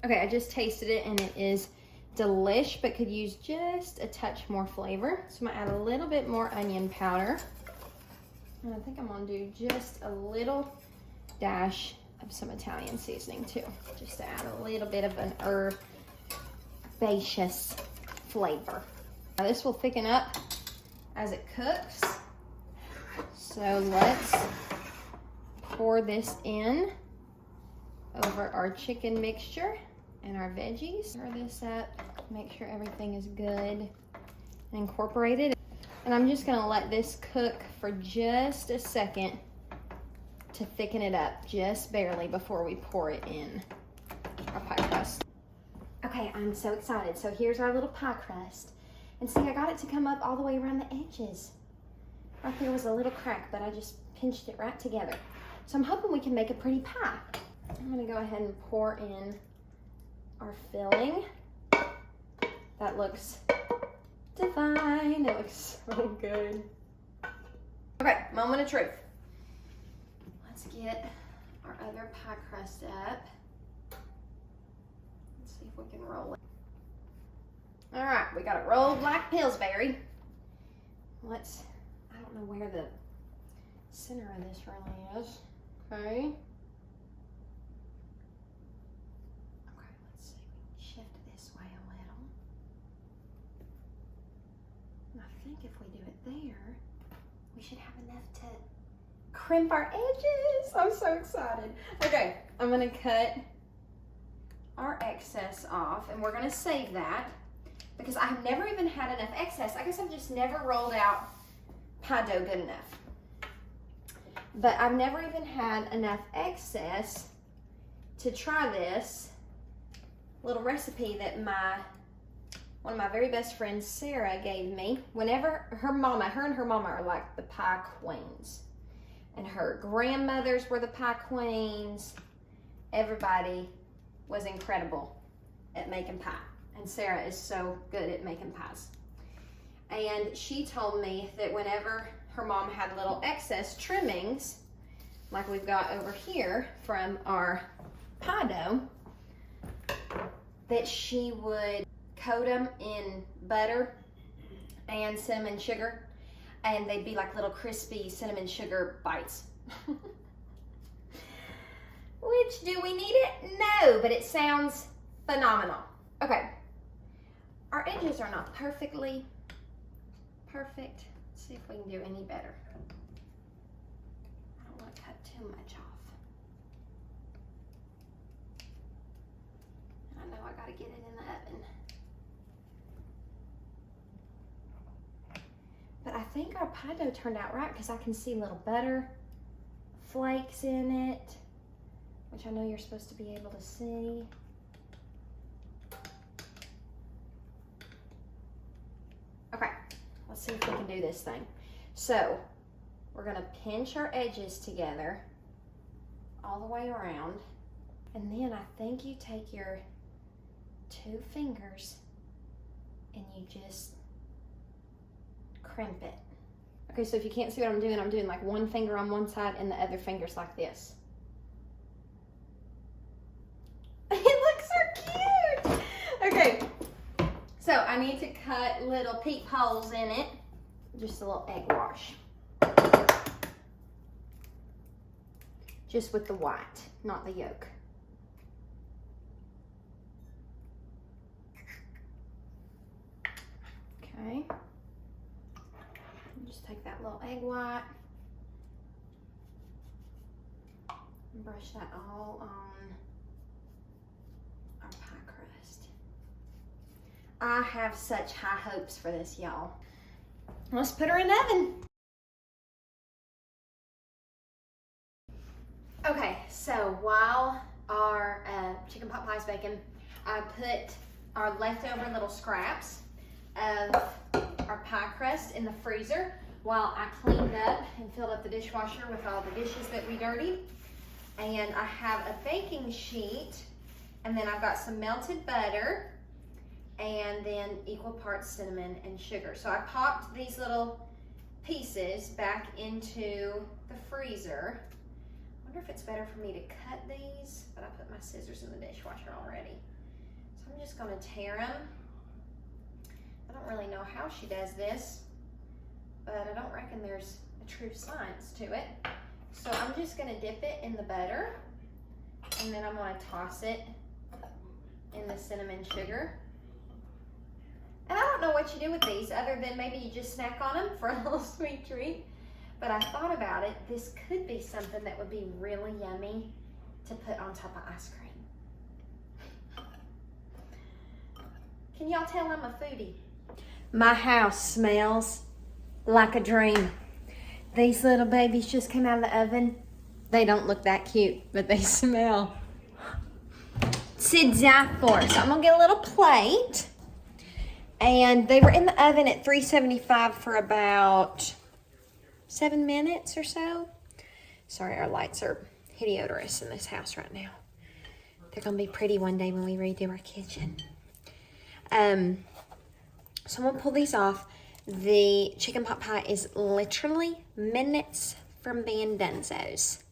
S1: Okay, I just tasted it and it is delish, but could use just a touch more flavor. So I'm gonna add a little bit more onion powder. And I think I'm gonna do just a little dash of some Italian seasoning too, just to add a little bit of an herbaceous flavor. Now this will thicken up as it cooks. So let's pour this in over our chicken mixture and our veggies. Stir this up, make sure everything is good and incorporated. And I'm just gonna let this cook for just a second to thicken it up, just barely, before we pour it in our pie crust. Okay, I'm so excited. So here's our little pie crust. And see, I got it to come up all the way around the edges. Right there was a little crack, but I just pinched it right together. So I'm hoping we can make a pretty pie. I'm gonna go ahead and pour in our filling. That looks divine. It looks so good. Okay, moment of truth. Let's get our other pie crust up. Let's see if we can roll it. All right, we got it rolled like Pillsbury. I don't know where the center of this really is. Okay. Okay, let's see. We can shift it this way a little. And I think if we do it there, we should have enough to crimp our edges. I'm so excited. Okay, I'm gonna cut our excess off, and we're gonna save that because I have never even had enough excess. I guess I've just never rolled out pie dough good enough. But I've never even had enough excess to try this little recipe that one of my very best friends, Sarah, gave me. Whenever her and her mama are like the pie queens. And her grandmothers were the pie queens. Everybody was incredible at making pie. And Sarah is so good at making pies. And she told me that whenever her mom had little excess trimmings, like we've got over here from our pie dough, that she would coat them in butter and cinnamon sugar, and they'd be like little crispy cinnamon sugar bites. Which, do we need it? No, but it sounds phenomenal. Okay, our edges are not perfectly perfect. Let's see if we can do any better. I don't want to cut too much off. I know I gotta get it in the oven. But I think our pie dough turned out right because I can see little butter flakes in it, which I know you're supposed to be able to see. Okay, let's see if we can do this thing. So, we're gonna pinch our edges together all the way around. And then I think you take your 2 fingers and you just crimp it. Okay, so if you can't see what I'm doing like 1 finger on one side and the other finger's like this. It looks so cute! Okay, so I need to cut little peepholes in it. Just a little egg wash. Just with the white, not the yolk. Okay. Just take that little egg white and brush that all on our pie crust. I have such high hopes for this, y'all. Let's put her in the oven. Okay, so while our chicken pot pie is baking, I put our leftover little scraps of our pie crust in the freezer while I cleaned up and filled up the dishwasher with all the dishes that we dirtied. And I have a baking sheet, and then I've got some melted butter, and then equal parts cinnamon and sugar. So I popped these little pieces back into the freezer. I wonder if it's better for me to cut these, but I put my scissors in the dishwasher already. So I'm just gonna tear them. I don't really know how she does this, but I don't reckon there's a true science to it. So I'm just gonna dip it in the butter, and then I'm gonna toss it in the cinnamon sugar. And I don't know what you do with these other than maybe you just snack on them for a little sweet treat. But I thought about it, this could be something that would be really yummy to put on top of ice cream. Can y'all tell I'm a foodie? My house smells like a dream. These little babies just came out of the oven. They don't look that cute, but they smell to die for. So I'm gonna get a little plate. And they were in the oven at 375 for about 7 minutes or so. Sorry, our lights are hideous in this house right now. They're gonna be pretty one day when we redo our kitchen. So I'm gonna pull these off. The chicken pot pie is literally minutes from being donezo's.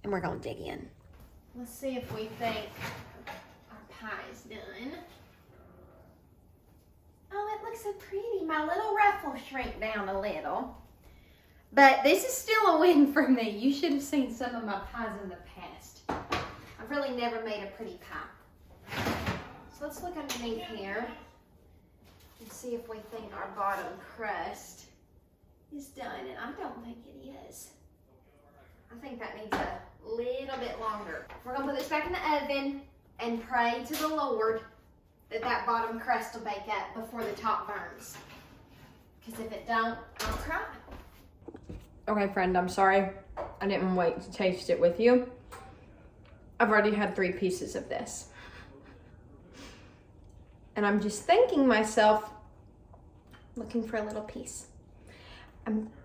S1: And we're gonna dig in. Let's see if we think our pie is done. Oh, it looks so pretty. My little ruffle shrank down a little. But this is still a win for me. You should have seen some of my pies in the past. I've really never made a pretty pie. So let's look underneath here and see if we think our bottom crust is done. And I don't think it is. I think that needs a little bit longer. We're gonna put this back in the oven and pray to the Lord that bottom crust will bake up before the top burns. Because if it don't, I'll cry. Okay, friend, I'm sorry. I didn't wait to taste it with you. I've already had 3 pieces of this. And I'm just thanking myself, looking for a little piece.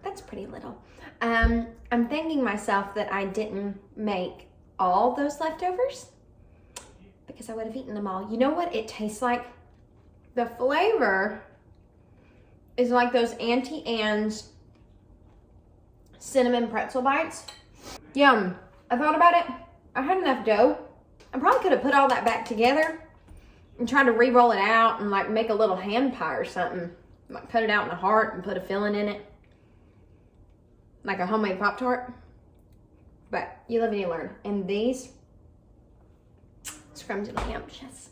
S1: That's pretty little. I'm thanking myself that I didn't make all those leftovers because I would have eaten them all. You know what it tastes like? The flavor is like those Auntie Anne's cinnamon pretzel bites. Yum. I thought about it. I had enough dough. I probably could have put all that back together and tried to re-roll it out and like make a little hand pie or something. Like cut it out in a heart and put a filling in it. Like a homemade Pop-Tart. But you live and you learn. And these, scrumptious.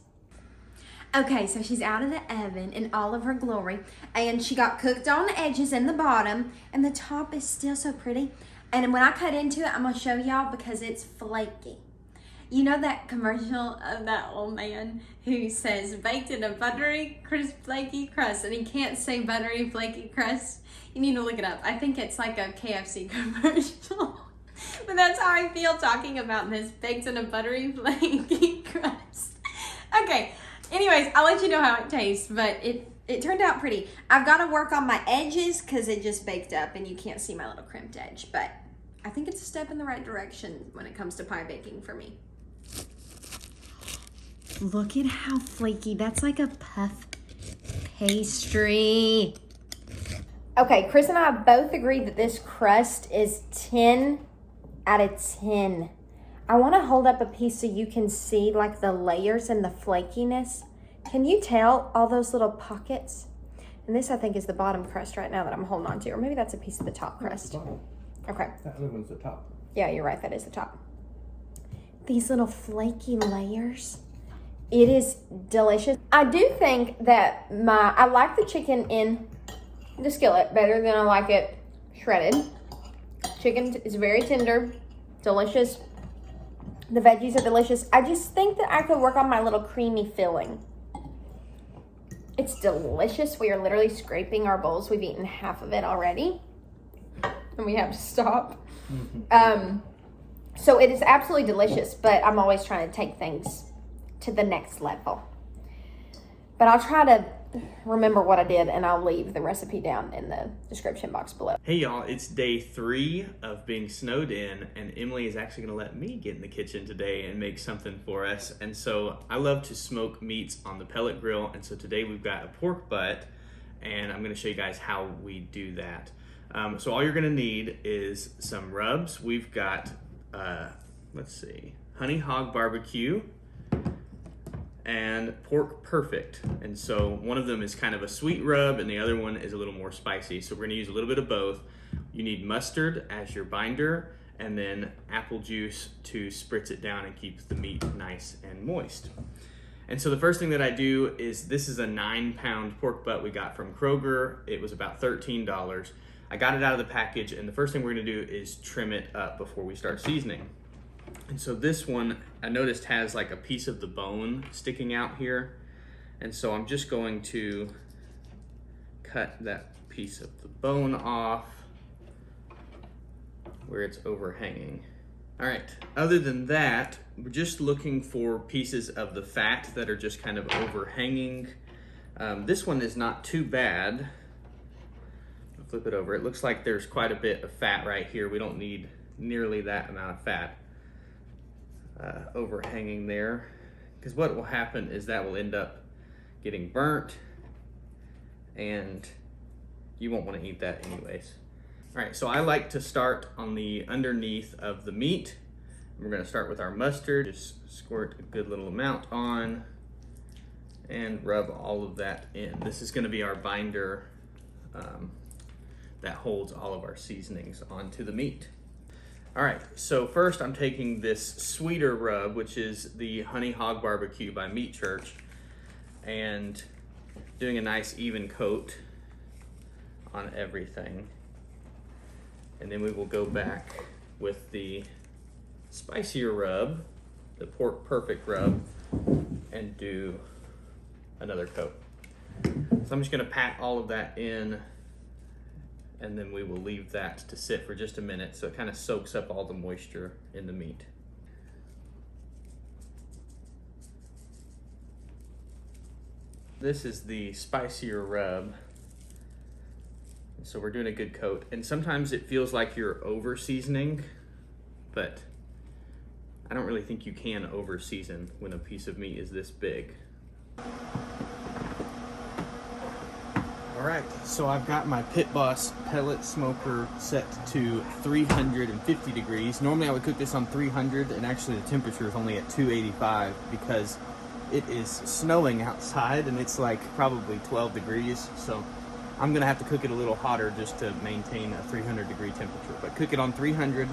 S1: Okay, so she's out of the oven in all of her glory. And she got cooked on the edges and the bottom. And the top is still so pretty. And when I cut into it, I'm going to show y'all because it's flaky. You know that commercial of that old man who says baked in a buttery, crisp, flaky crust, and he can't say buttery, flaky crust? You need to look it up. I think it's like a KFC commercial. But that's how I feel talking about this, baked in a buttery, flaky crust. Okay, anyways, I'll let you know how it tastes, but it turned out pretty. I've got to work on my edges because it just baked up and you can't see my little crimped edge, but I think it's a step in the right direction when it comes to pie baking for me. Look at how flaky. That's like a puff pastry. Okay, Chris and I both agreed that this crust is 10 out of 10. I want to hold up a piece so you can see like the layers and the flakiness. Can you tell all those little pockets? And this I think is the bottom crust right now that I'm holding on to. Or maybe that's a piece of the top crust. Okay.
S2: That other one's the top.
S1: Yeah, you're right. That is the top. These little flaky layers. It is delicious. I do think that I like the chicken in the skillet better than I like it shredded. Chicken is very tender, delicious. The veggies are delicious. I just think that I could work on my little creamy filling. It's delicious. We are literally scraping our bowls. We've eaten half of it already. And we have to stop. So it is absolutely delicious, but I'm always trying to take things to the next level. But I'll try to remember what I did and I'll leave the recipe down in the description box below.
S2: Hey y'all, it's day 3 of being snowed in and Emily is actually gonna let me get in the kitchen today and make something for us. And so I love to smoke meats on the pellet grill. And so today we've got a pork butt and I'm gonna show you guys how we do that. So all you're gonna need is some rubs. We've got, let's see, honey hog barbecue and pork perfect. And so one of them is kind of a sweet rub and the other one is a little more spicy. So we're gonna use a little bit of both. You need mustard as your binder and then apple juice to spritz it down and keep the meat nice and moist. And so the first thing that I do is, this is a 9-pound pork butt we got from Kroger. It was about $13. I got it out of the package and the first thing we're gonna do is trim it up before we start seasoning. And so this one, I noticed, has like a piece of the bone sticking out here. And so I'm just going to cut that piece of the bone off where it's overhanging. All right, other than that, we're just looking for pieces of the fat that are just kind of overhanging. This one is not too bad. I'll flip it over. It looks like there's quite a bit of fat right here. We don't need nearly that amount of fat overhanging there, because what will happen is that will end up getting burnt and you won't want to eat that anyways. All right, so I like to start on the underneath of the meat. We're gonna start with our mustard. Just squirt a good little amount on and rub all of that in. This is gonna be our binder that holds all of our seasonings onto the meat. All right, so first I'm taking this sweeter rub, which is the Honey Hog Barbecue by Meat Church, and doing a nice even coat on everything. And then we will go back with the spicier rub, the Pork Perfect rub, and do another coat. So I'm just gonna pat all of that in, and then we will leave that to sit for just a minute so it kind of soaks up all the moisture in the meat. This is the spicier rub. So we're doing a good coat, and sometimes it feels like you're over seasoning, but I don't really think you can over season when a piece of meat is this big. All right, so I've got my Pit Boss pellet smoker set to 350 degrees. Normally I would cook this on 300, and actually the temperature is only at 285 because it is snowing outside and it's like probably 12 degrees. So I'm gonna have to cook it a little hotter just to maintain a 300 degree temperature, but cook it on 300.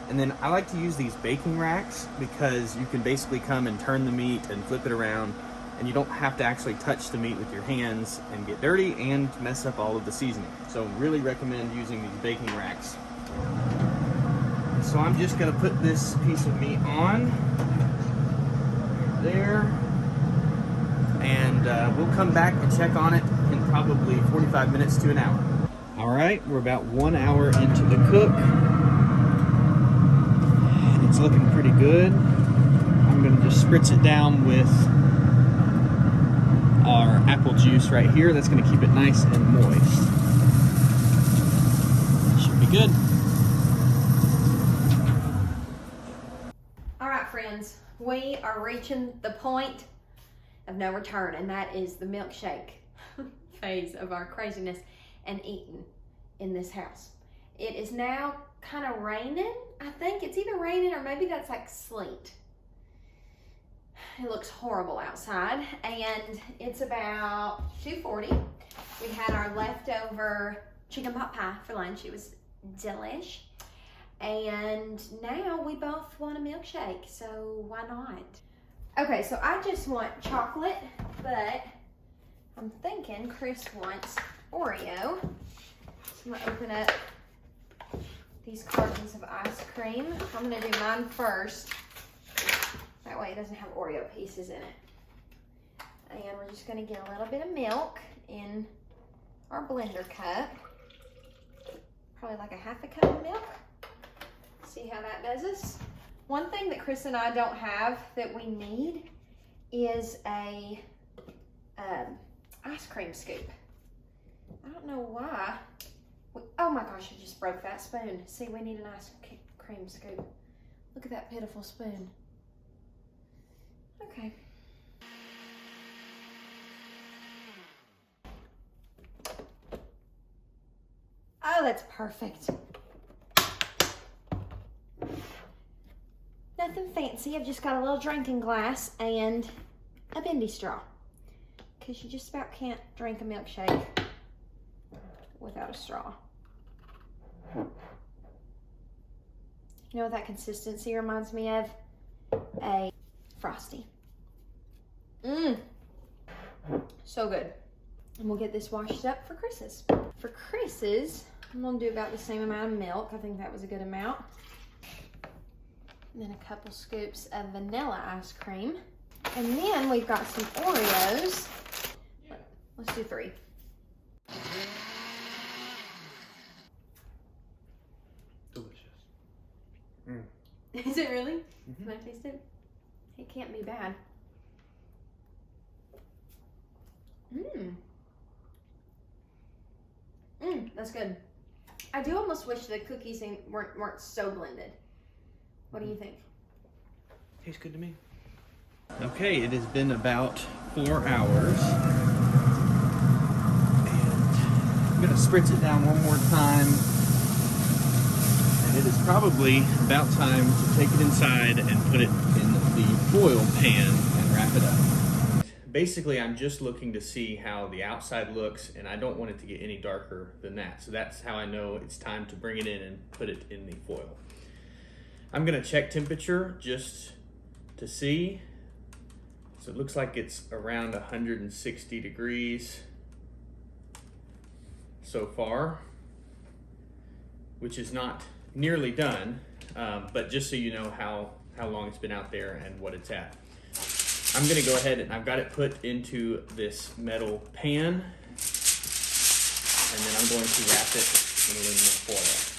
S2: And then I like to use these baking racks because you can basically come and turn the meat and flip it around, and you don't have to actually touch the meat with your hands and get dirty and mess up all of the seasoning. So really recommend using these baking racks. So I'm just gonna put this piece of meat on there, and we'll come back and check on it in probably 45 minutes to an hour. All right, we're about 1 hour into the cook. It's looking pretty good. I'm gonna just spritz it down with our apple juice right here. That's gonna keep it nice and moist. Should be good.
S1: All right, friends, we are reaching the point of no return, and that is the milkshake phase of our craziness and eating in this house. It is now kind of raining. I think it's either raining or maybe that's like sleet. It looks horrible outside, and it's about 2:40. We had our leftover chicken pot pie for lunch. It was delish. And now we both want a milkshake, so why not? Okay, so I just want chocolate, but I'm thinking Chris wants Oreo. So I'm gonna open up these cartons of ice cream. I'm gonna do mine first. That way it doesn't have Oreo pieces in it. And we're just gonna get a little bit of milk in our blender cup. Probably like a half a cup of milk. See how that does us. One thing that Chris and I don't have that we need is a ice cream scoop. I don't know why. Oh my gosh, I just broke that spoon. See, we need an ice cream scoop. Look at that pitiful spoon. Okay. Oh, that's perfect. Nothing fancy. I've just got a little drinking glass and a bendy straw, because you just about can't drink a milkshake without a straw. You know what that consistency reminds me of? A Frosty. So good. And we'll get this washed up for Chris's. For Chris's, I'm gonna do about the same amount of milk. I think that was a good amount. And then a couple scoops of vanilla ice cream. And then we've got some Oreos. Let's do 3. Is it really? Can I taste it? It can't be bad. That's good. I do almost wish the cookies weren't so blended. What do you think?
S2: Tastes good to me. Okay, it has been about 4 hours. And I'm gonna spritz it down one more time. And it is probably about time to take it inside and put it in the foil pan and wrap it up. Basically, I'm just looking to see how the outside looks, and I don't want it to get any darker than that. So that's how I know it's time to bring it in and put it in the foil. I'm gonna check temperature just to see. So it looks like it's around 160 degrees so far, which is not nearly done, but just so you know how long it's been out there and what it's at. I'm gonna go ahead and I've got it put into this metal pan, and then I'm going to wrap it in aluminum foil.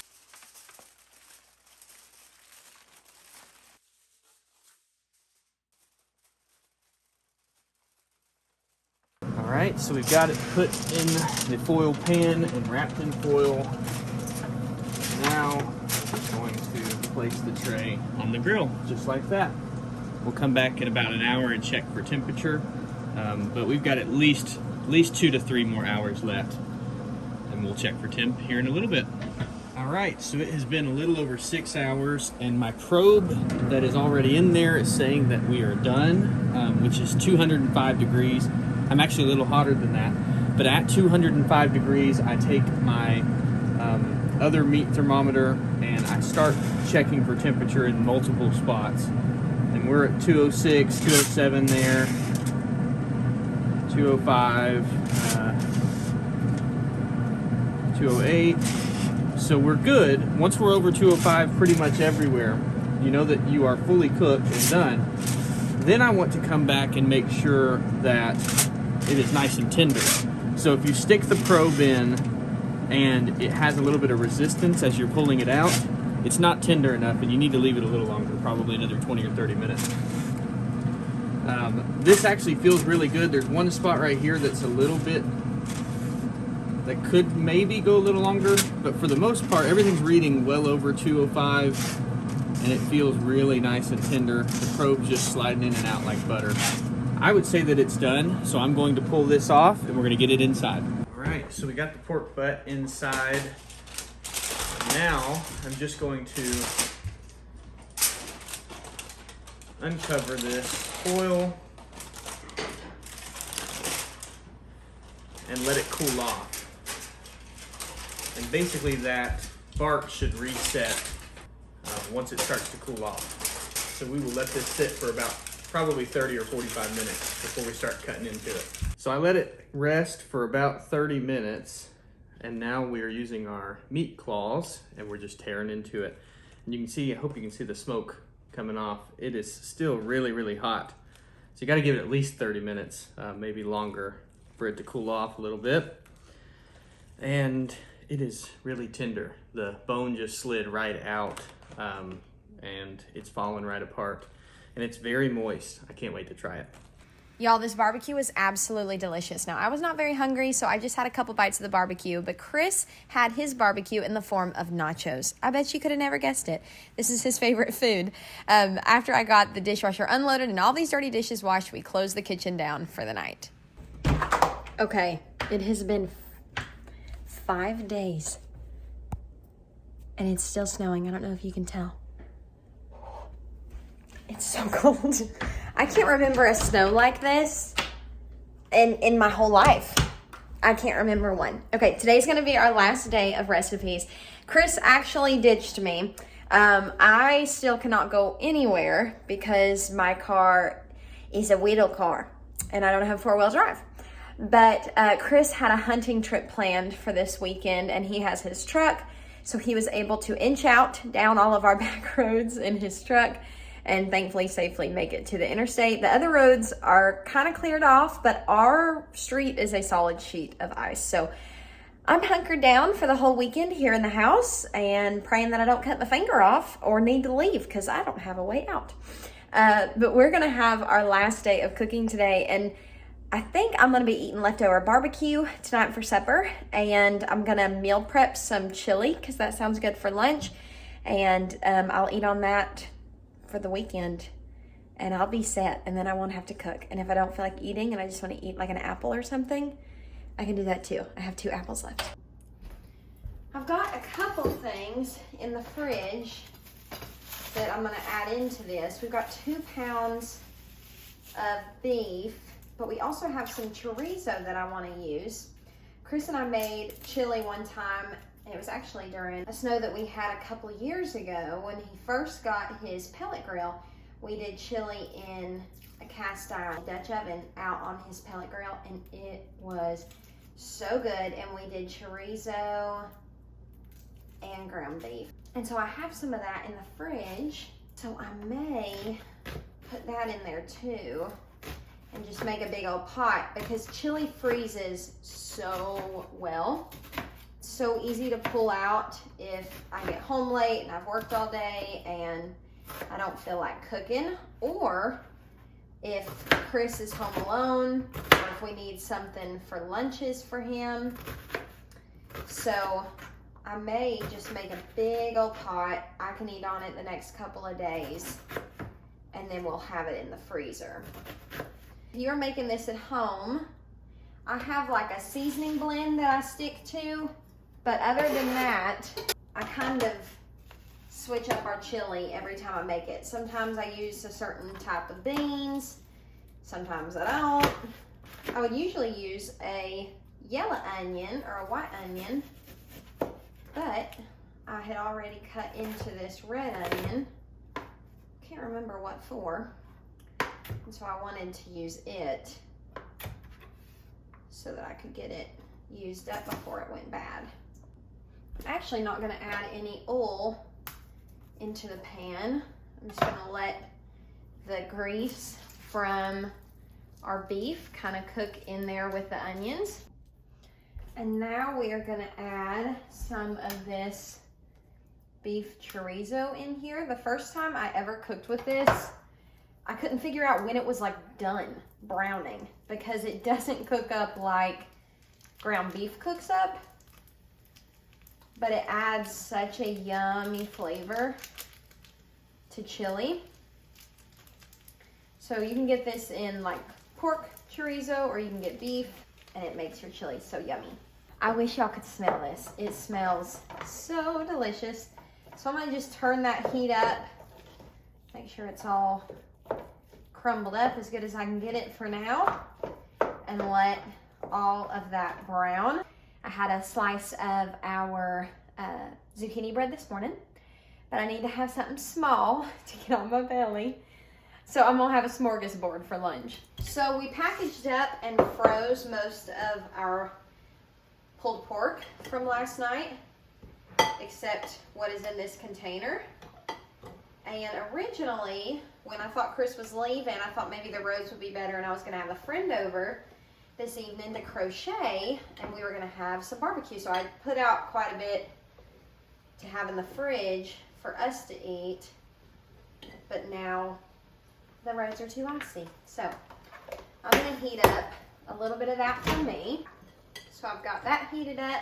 S2: All right, so we've got it put in the foil pan and wrapped in foil. Now we're going to place the tray on the grill, just like that. We'll come back in about an hour and check for temperature, but we've got at least 2 to 3 more hours left, and we'll check for temp here in a little bit. All right, so it has been a little over 6 hours, and my probe that is already in there is saying that we are done, which is 205 degrees. I'm actually a little hotter than that, but at 205 degrees, I take my other meat thermometer and I start checking for temperature in multiple spots. And we're at 206, 207 there, 205, 208. So we're good. Once we're over 205 pretty much everywhere, you know that you are fully cooked and done. Then I want to come back and make sure that it is nice and tender. So if you stick the probe in and it has a little bit of resistance as you're pulling it out, it's not tender enough and you need to leave it a little longer, probably another 20 or 30 minutes. This actually feels really good. There's one spot right here that's a little bit, that could maybe go a little longer, but for the most part, everything's reading well over 205 and it feels really nice and tender. The probe's just sliding in and out like butter. I would say that it's done, so I'm going to pull this off and we're gonna get it inside. All right, so we got the pork butt inside. Now, I'm just going to uncover this foil and let it cool off. And basically that bark should reset once it starts to cool off. So we will let this sit for about probably 30 or 45 minutes before we start cutting into it. So I let it rest for about 30 minutes. And now we are using our meat claws and we're just tearing into it. And you can see, I hope you can see the smoke coming off. It is still really, really hot. So you gotta give it at least 30 minutes, maybe longer, for it to cool off a little bit. And it is really tender. The bone just slid right out and it's falling right apart. And it's very moist. I can't wait to try it.
S1: Y'all, this barbecue was absolutely delicious. Now, I was not very hungry, so I just had a couple bites of the barbecue, but Chris had his barbecue in the form of nachos. I bet you could have never guessed it. This is his favorite food. After I got the dishwasher unloaded and all these dirty dishes washed, we closed the kitchen down for the night. Okay, it has been 5 days, and it's still snowing. I don't know if you can tell. It's so cold. I can't remember a snow like this in my whole life. I can't remember one. Okay, today's gonna be our last day of recipes. Chris actually ditched me. I still cannot go anywhere because my car is a wheel car and I don't have 4-wheel drive. But Chris had a hunting trip planned for this weekend and he has his truck. So he was able to inch out down all of our back roads in his truck and thankfully safely make it to the interstate. The other roads are kind of cleared off, but our street is a solid sheet of ice. So I'm hunkered down for the whole weekend here in the house and praying that I don't cut my finger off or need to leave because I don't have a way out. But we're gonna have our last day of cooking today, and I think I'm gonna be eating leftover barbecue tonight for supper, and I'm gonna meal prep some chili because that sounds good for lunch, and I'll eat on that for the weekend, and I'll be set, and then I won't have to cook. And if I don't feel like eating and I just want to eat like an apple or something, I can do that too. I have 2 apples left. I've got a couple things in the fridge that I'm gonna add into this. We've got 2 pounds of beef, but we also have some chorizo that I wanna use. Chris and I made chili one time, and it was actually during a snow that we had a couple years ago when he first got his pellet grill. We did chili in a cast iron Dutch oven out on his pellet grill, and it was so good. And we did chorizo and ground beef. And so I have some of that in the fridge, so I may put that in there too and just make a big old pot, because chili freezes so well. It's so easy to pull out if I get home late and I've worked all day and I don't feel like cooking, or if Chris is home alone, or if we need something for lunches for him. So I may just make a big old pot. I can eat on it the next couple of days, and then we'll have it in the freezer. If you're making this at home, I have like a seasoning blend that I stick to, but other than that, I kind of switch up our chili every time I make it. Sometimes I use a certain type of beans, sometimes I don't. I would usually use a yellow onion or a white onion, but I had already cut into this red onion. Can't remember what for, and so I wanted to use it so that I could get it used up before it went bad. I'm actually not gonna add any oil into the pan. I'm just gonna let the grease from our beef kind of cook in there with the onions. And now we are gonna add some of this beef chorizo in here. The first time I ever cooked with this, I couldn't figure out when it was like done browning, because it doesn't cook up like ground beef cooks up, but it adds such a yummy flavor to chili. So you can get this in like pork chorizo, or you can get beef, and it makes your chili so yummy. I wish y'all could smell this. It smells so delicious. So I'm gonna just turn that heat up, make sure it's all crumbled up as good as I can get it for now, and let all of that brown. I had a slice of our zucchini bread this morning, but I need to have something small to get on my belly. So I'm gonna have a smorgasbord for lunch. So we packaged up and froze most of our pulled pork from last night, except what is in this container. And originally, when I thought Chris was leaving, I thought maybe the roads would be better and I was gonna have a friend over this evening to crochet, and we were gonna have some barbecue. So I put out quite a bit to have in the fridge for us to eat, but now the roads are too icy. So I'm gonna heat up a little bit of that for me. So I've got that heated up.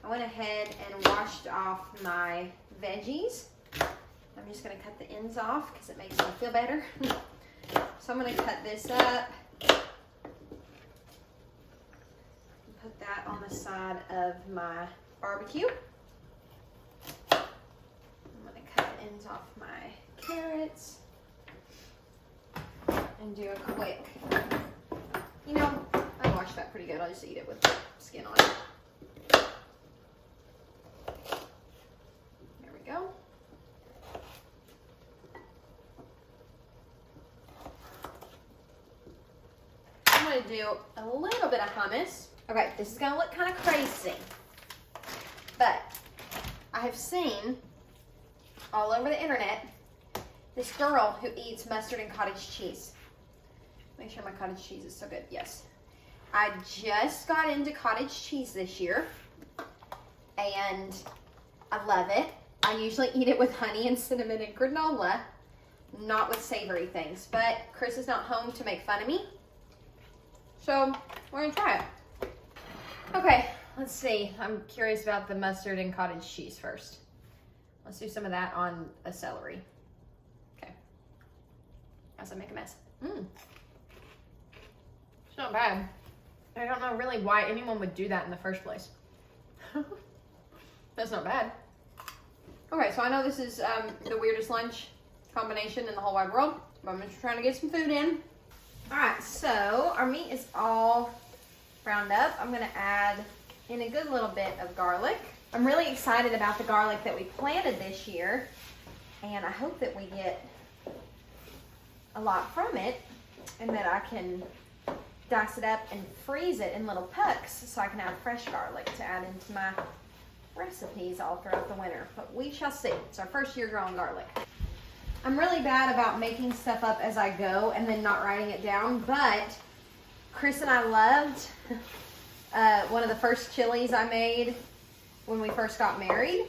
S1: I went ahead and washed off my veggies. I'm just gonna cut the ends off because it makes me feel better. So I'm gonna cut this up. Put that on the side of my barbecue. I'm gonna cut the ends off my carrots and do a quick, you know, I washed that pretty good. I'll just eat it with the skin on it. There we go. I'm gonna do a little bit of hummus. Okay, this is gonna look kind of crazy, but I have seen all over the internet this girl who eats mustard and cottage cheese. Make sure my cottage cheese is so good. Yes. I just got into cottage cheese this year. and I love it. I usually eat it with honey and cinnamon and granola, not with savory things, but Chris is not home to make fun of me, so we're gonna try it. Okay, let's see. I'm curious about the mustard and cottage cheese first. Let's do some of that on a celery. Okay, as I make a mess. It's not bad. I don't know really why anyone would do that in the first place. That's not bad. Okay, so I know this is the weirdest lunch combination in the whole wide world, but I'm just trying to get some food in. All right, so our meat is all browned up. I'm gonna add in a good little bit of garlic. I'm really excited about the garlic that we planted this year, and I hope that we get a lot from it and that I can dice it up and freeze it in little pucks so I can add fresh garlic to add into my recipes all throughout the winter, but we shall see. It's our first year growing garlic. I'm really bad about making stuff up as I go and then not writing it down, but Chris and I loved one of the first chilies I made when we first got married,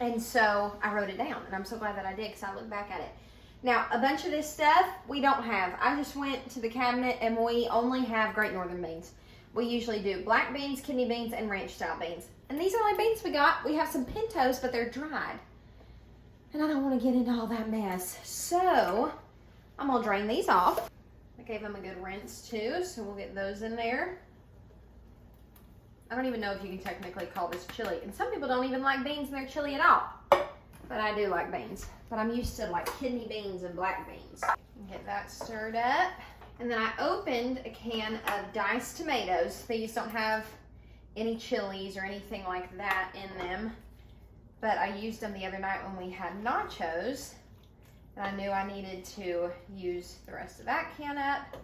S1: and so I wrote it down, and I'm so glad that I did because I look back at it. Now, a bunch of this stuff we don't have. I just went to the cabinet and we only have Great Northern beans. We usually do black beans, kidney beans, and ranch style beans. And these are the beans we got. We have some pintos, but they're dried. And I don't want to get into all that mess. So, I'm going to drain these off. I gave them a good rinse too, so we'll get those in there. I don't even know if you can technically call this chili. And some people don't even like beans in their chili at all. But I do like beans. But I'm used to like kidney beans and black beans. Get that stirred up. And then I opened a can of diced tomatoes. These don't have any chilies or anything like that in them. But I used them the other night when we had nachos. And I knew I needed to use the rest of that can up.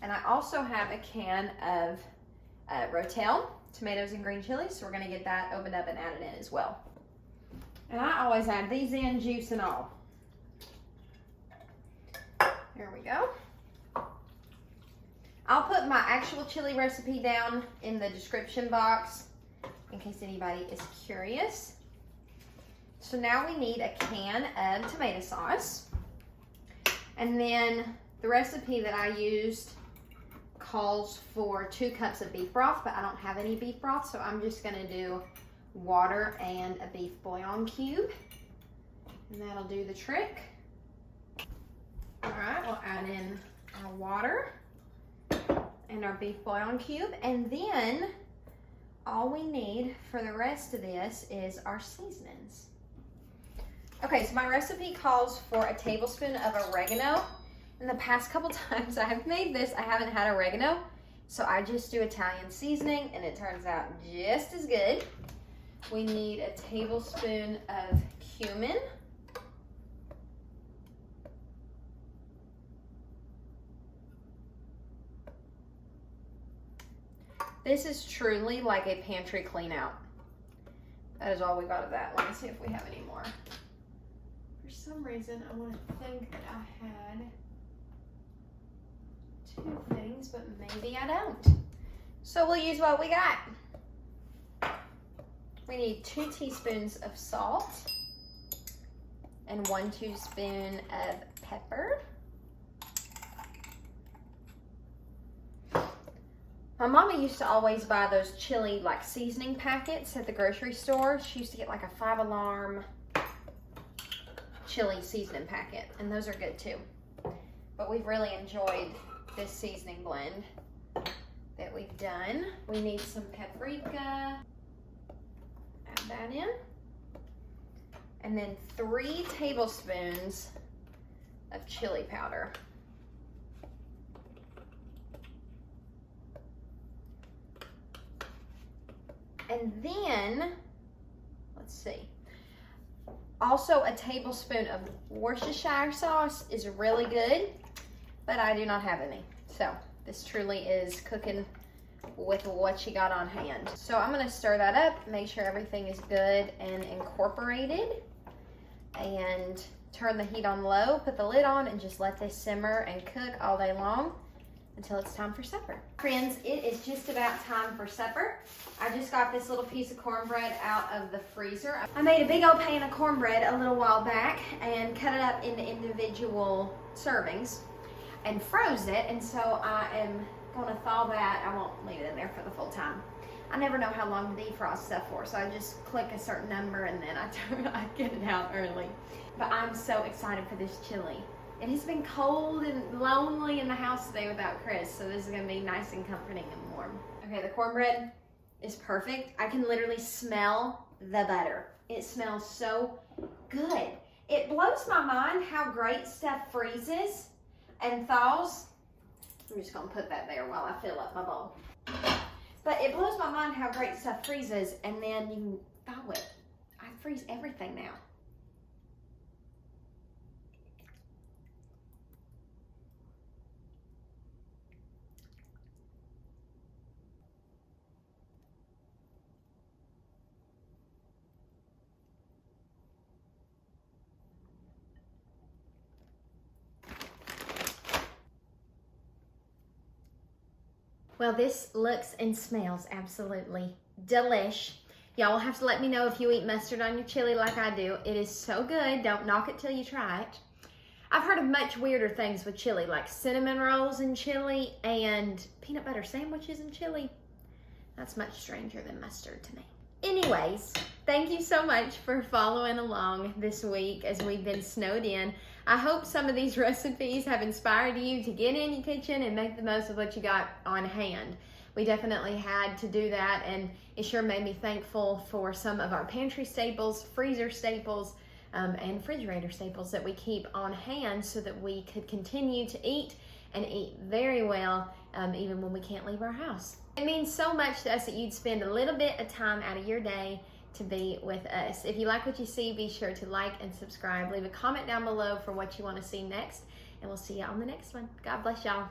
S1: And I also have a can of Rotel, tomatoes and green chilies. So we're gonna get that opened up and added in as well. And I always add these in, juice and all. There we go. I'll put my actual chili recipe down in the description box in case anybody is curious. So now we need a can of tomato sauce. And then the recipe that I used calls for 2 cups of beef broth, but I don't have any beef broth, so I'm just gonna do water and a beef bouillon cube. And that'll do the trick. All right, we'll add in our water and our beef bouillon cube, and then all we need for the rest of this is our seasonings. Okay, so my recipe calls for a tablespoon of oregano. In the past couple times I have made this, I haven't had oregano, so I just do Italian seasoning and it turns out just as good. We need a tablespoon of cumin. This is truly like a pantry clean out. That is all we got of that. Let me see if we have any more. For some reason, I want to think that I had 2 things, but maybe I don't. So we'll use what we got. We need 2 teaspoons of salt and 1 teaspoon of pepper. My mama used to always buy those chili like seasoning packets at the grocery store. She used to get like a 5-alarm chili seasoning packet, and those are good too. But we've really enjoyed this seasoning blend that we've done. We need some paprika. Add that in. And then 3 tablespoons of chili powder. And then, let's see, also a tablespoon of Worcestershire sauce is really good, but I do not have any. So this truly is cooking with what you got on hand. So I'm gonna stir that up, make sure everything is good and incorporated, and turn the heat on low, put the lid on, and just let this simmer and cook all day long until it's time for supper. Friends, it is just about time for supper. I just got this little piece of cornbread out of the freezer. I made a big old pan of cornbread a little while back and cut it up into individual servings and froze it, and so I am gonna thaw that. I won't leave it in there for the full time. I never know how long to defrost stuff for, so I just click a certain number and then I get it out early. But I'm so excited for this chili. It has been cold and lonely in the house today without Chris, so this is gonna be nice and comforting and warm. Okay, the cornbread is perfect. I can literally smell the butter. It smells so good. It blows my mind how great stuff freezes and thaws. I'm just gonna put that there while I fill up my bowl. But it blows my mind how great stuff freezes and then you can thaw it. I freeze everything now. Well, this looks and smells absolutely delish. Y'all will have to let me know if you eat mustard on your chili like I do. It is so good. Don't knock it till you try it. I've heard of much weirder things with chili, like cinnamon rolls and chili and peanut butter sandwiches and chili. That's much stranger than mustard to me. Anyways, thank you so much for following along this week as we've been snowed in. I hope some of these recipes have inspired you to get in your kitchen and make the most of what you got on hand. We definitely had to do that, and it sure made me thankful for some of our pantry staples, freezer staples, and refrigerator staples that we keep on hand so that we could continue to eat and eat very well even when we can't leave our house. It means so much to us that you'd spend a little bit of time out of your day to be with us. If you like what you see, be sure to like and subscribe. Leave a comment down below for what you want to see next, and we'll see you on the next one. God bless y'all.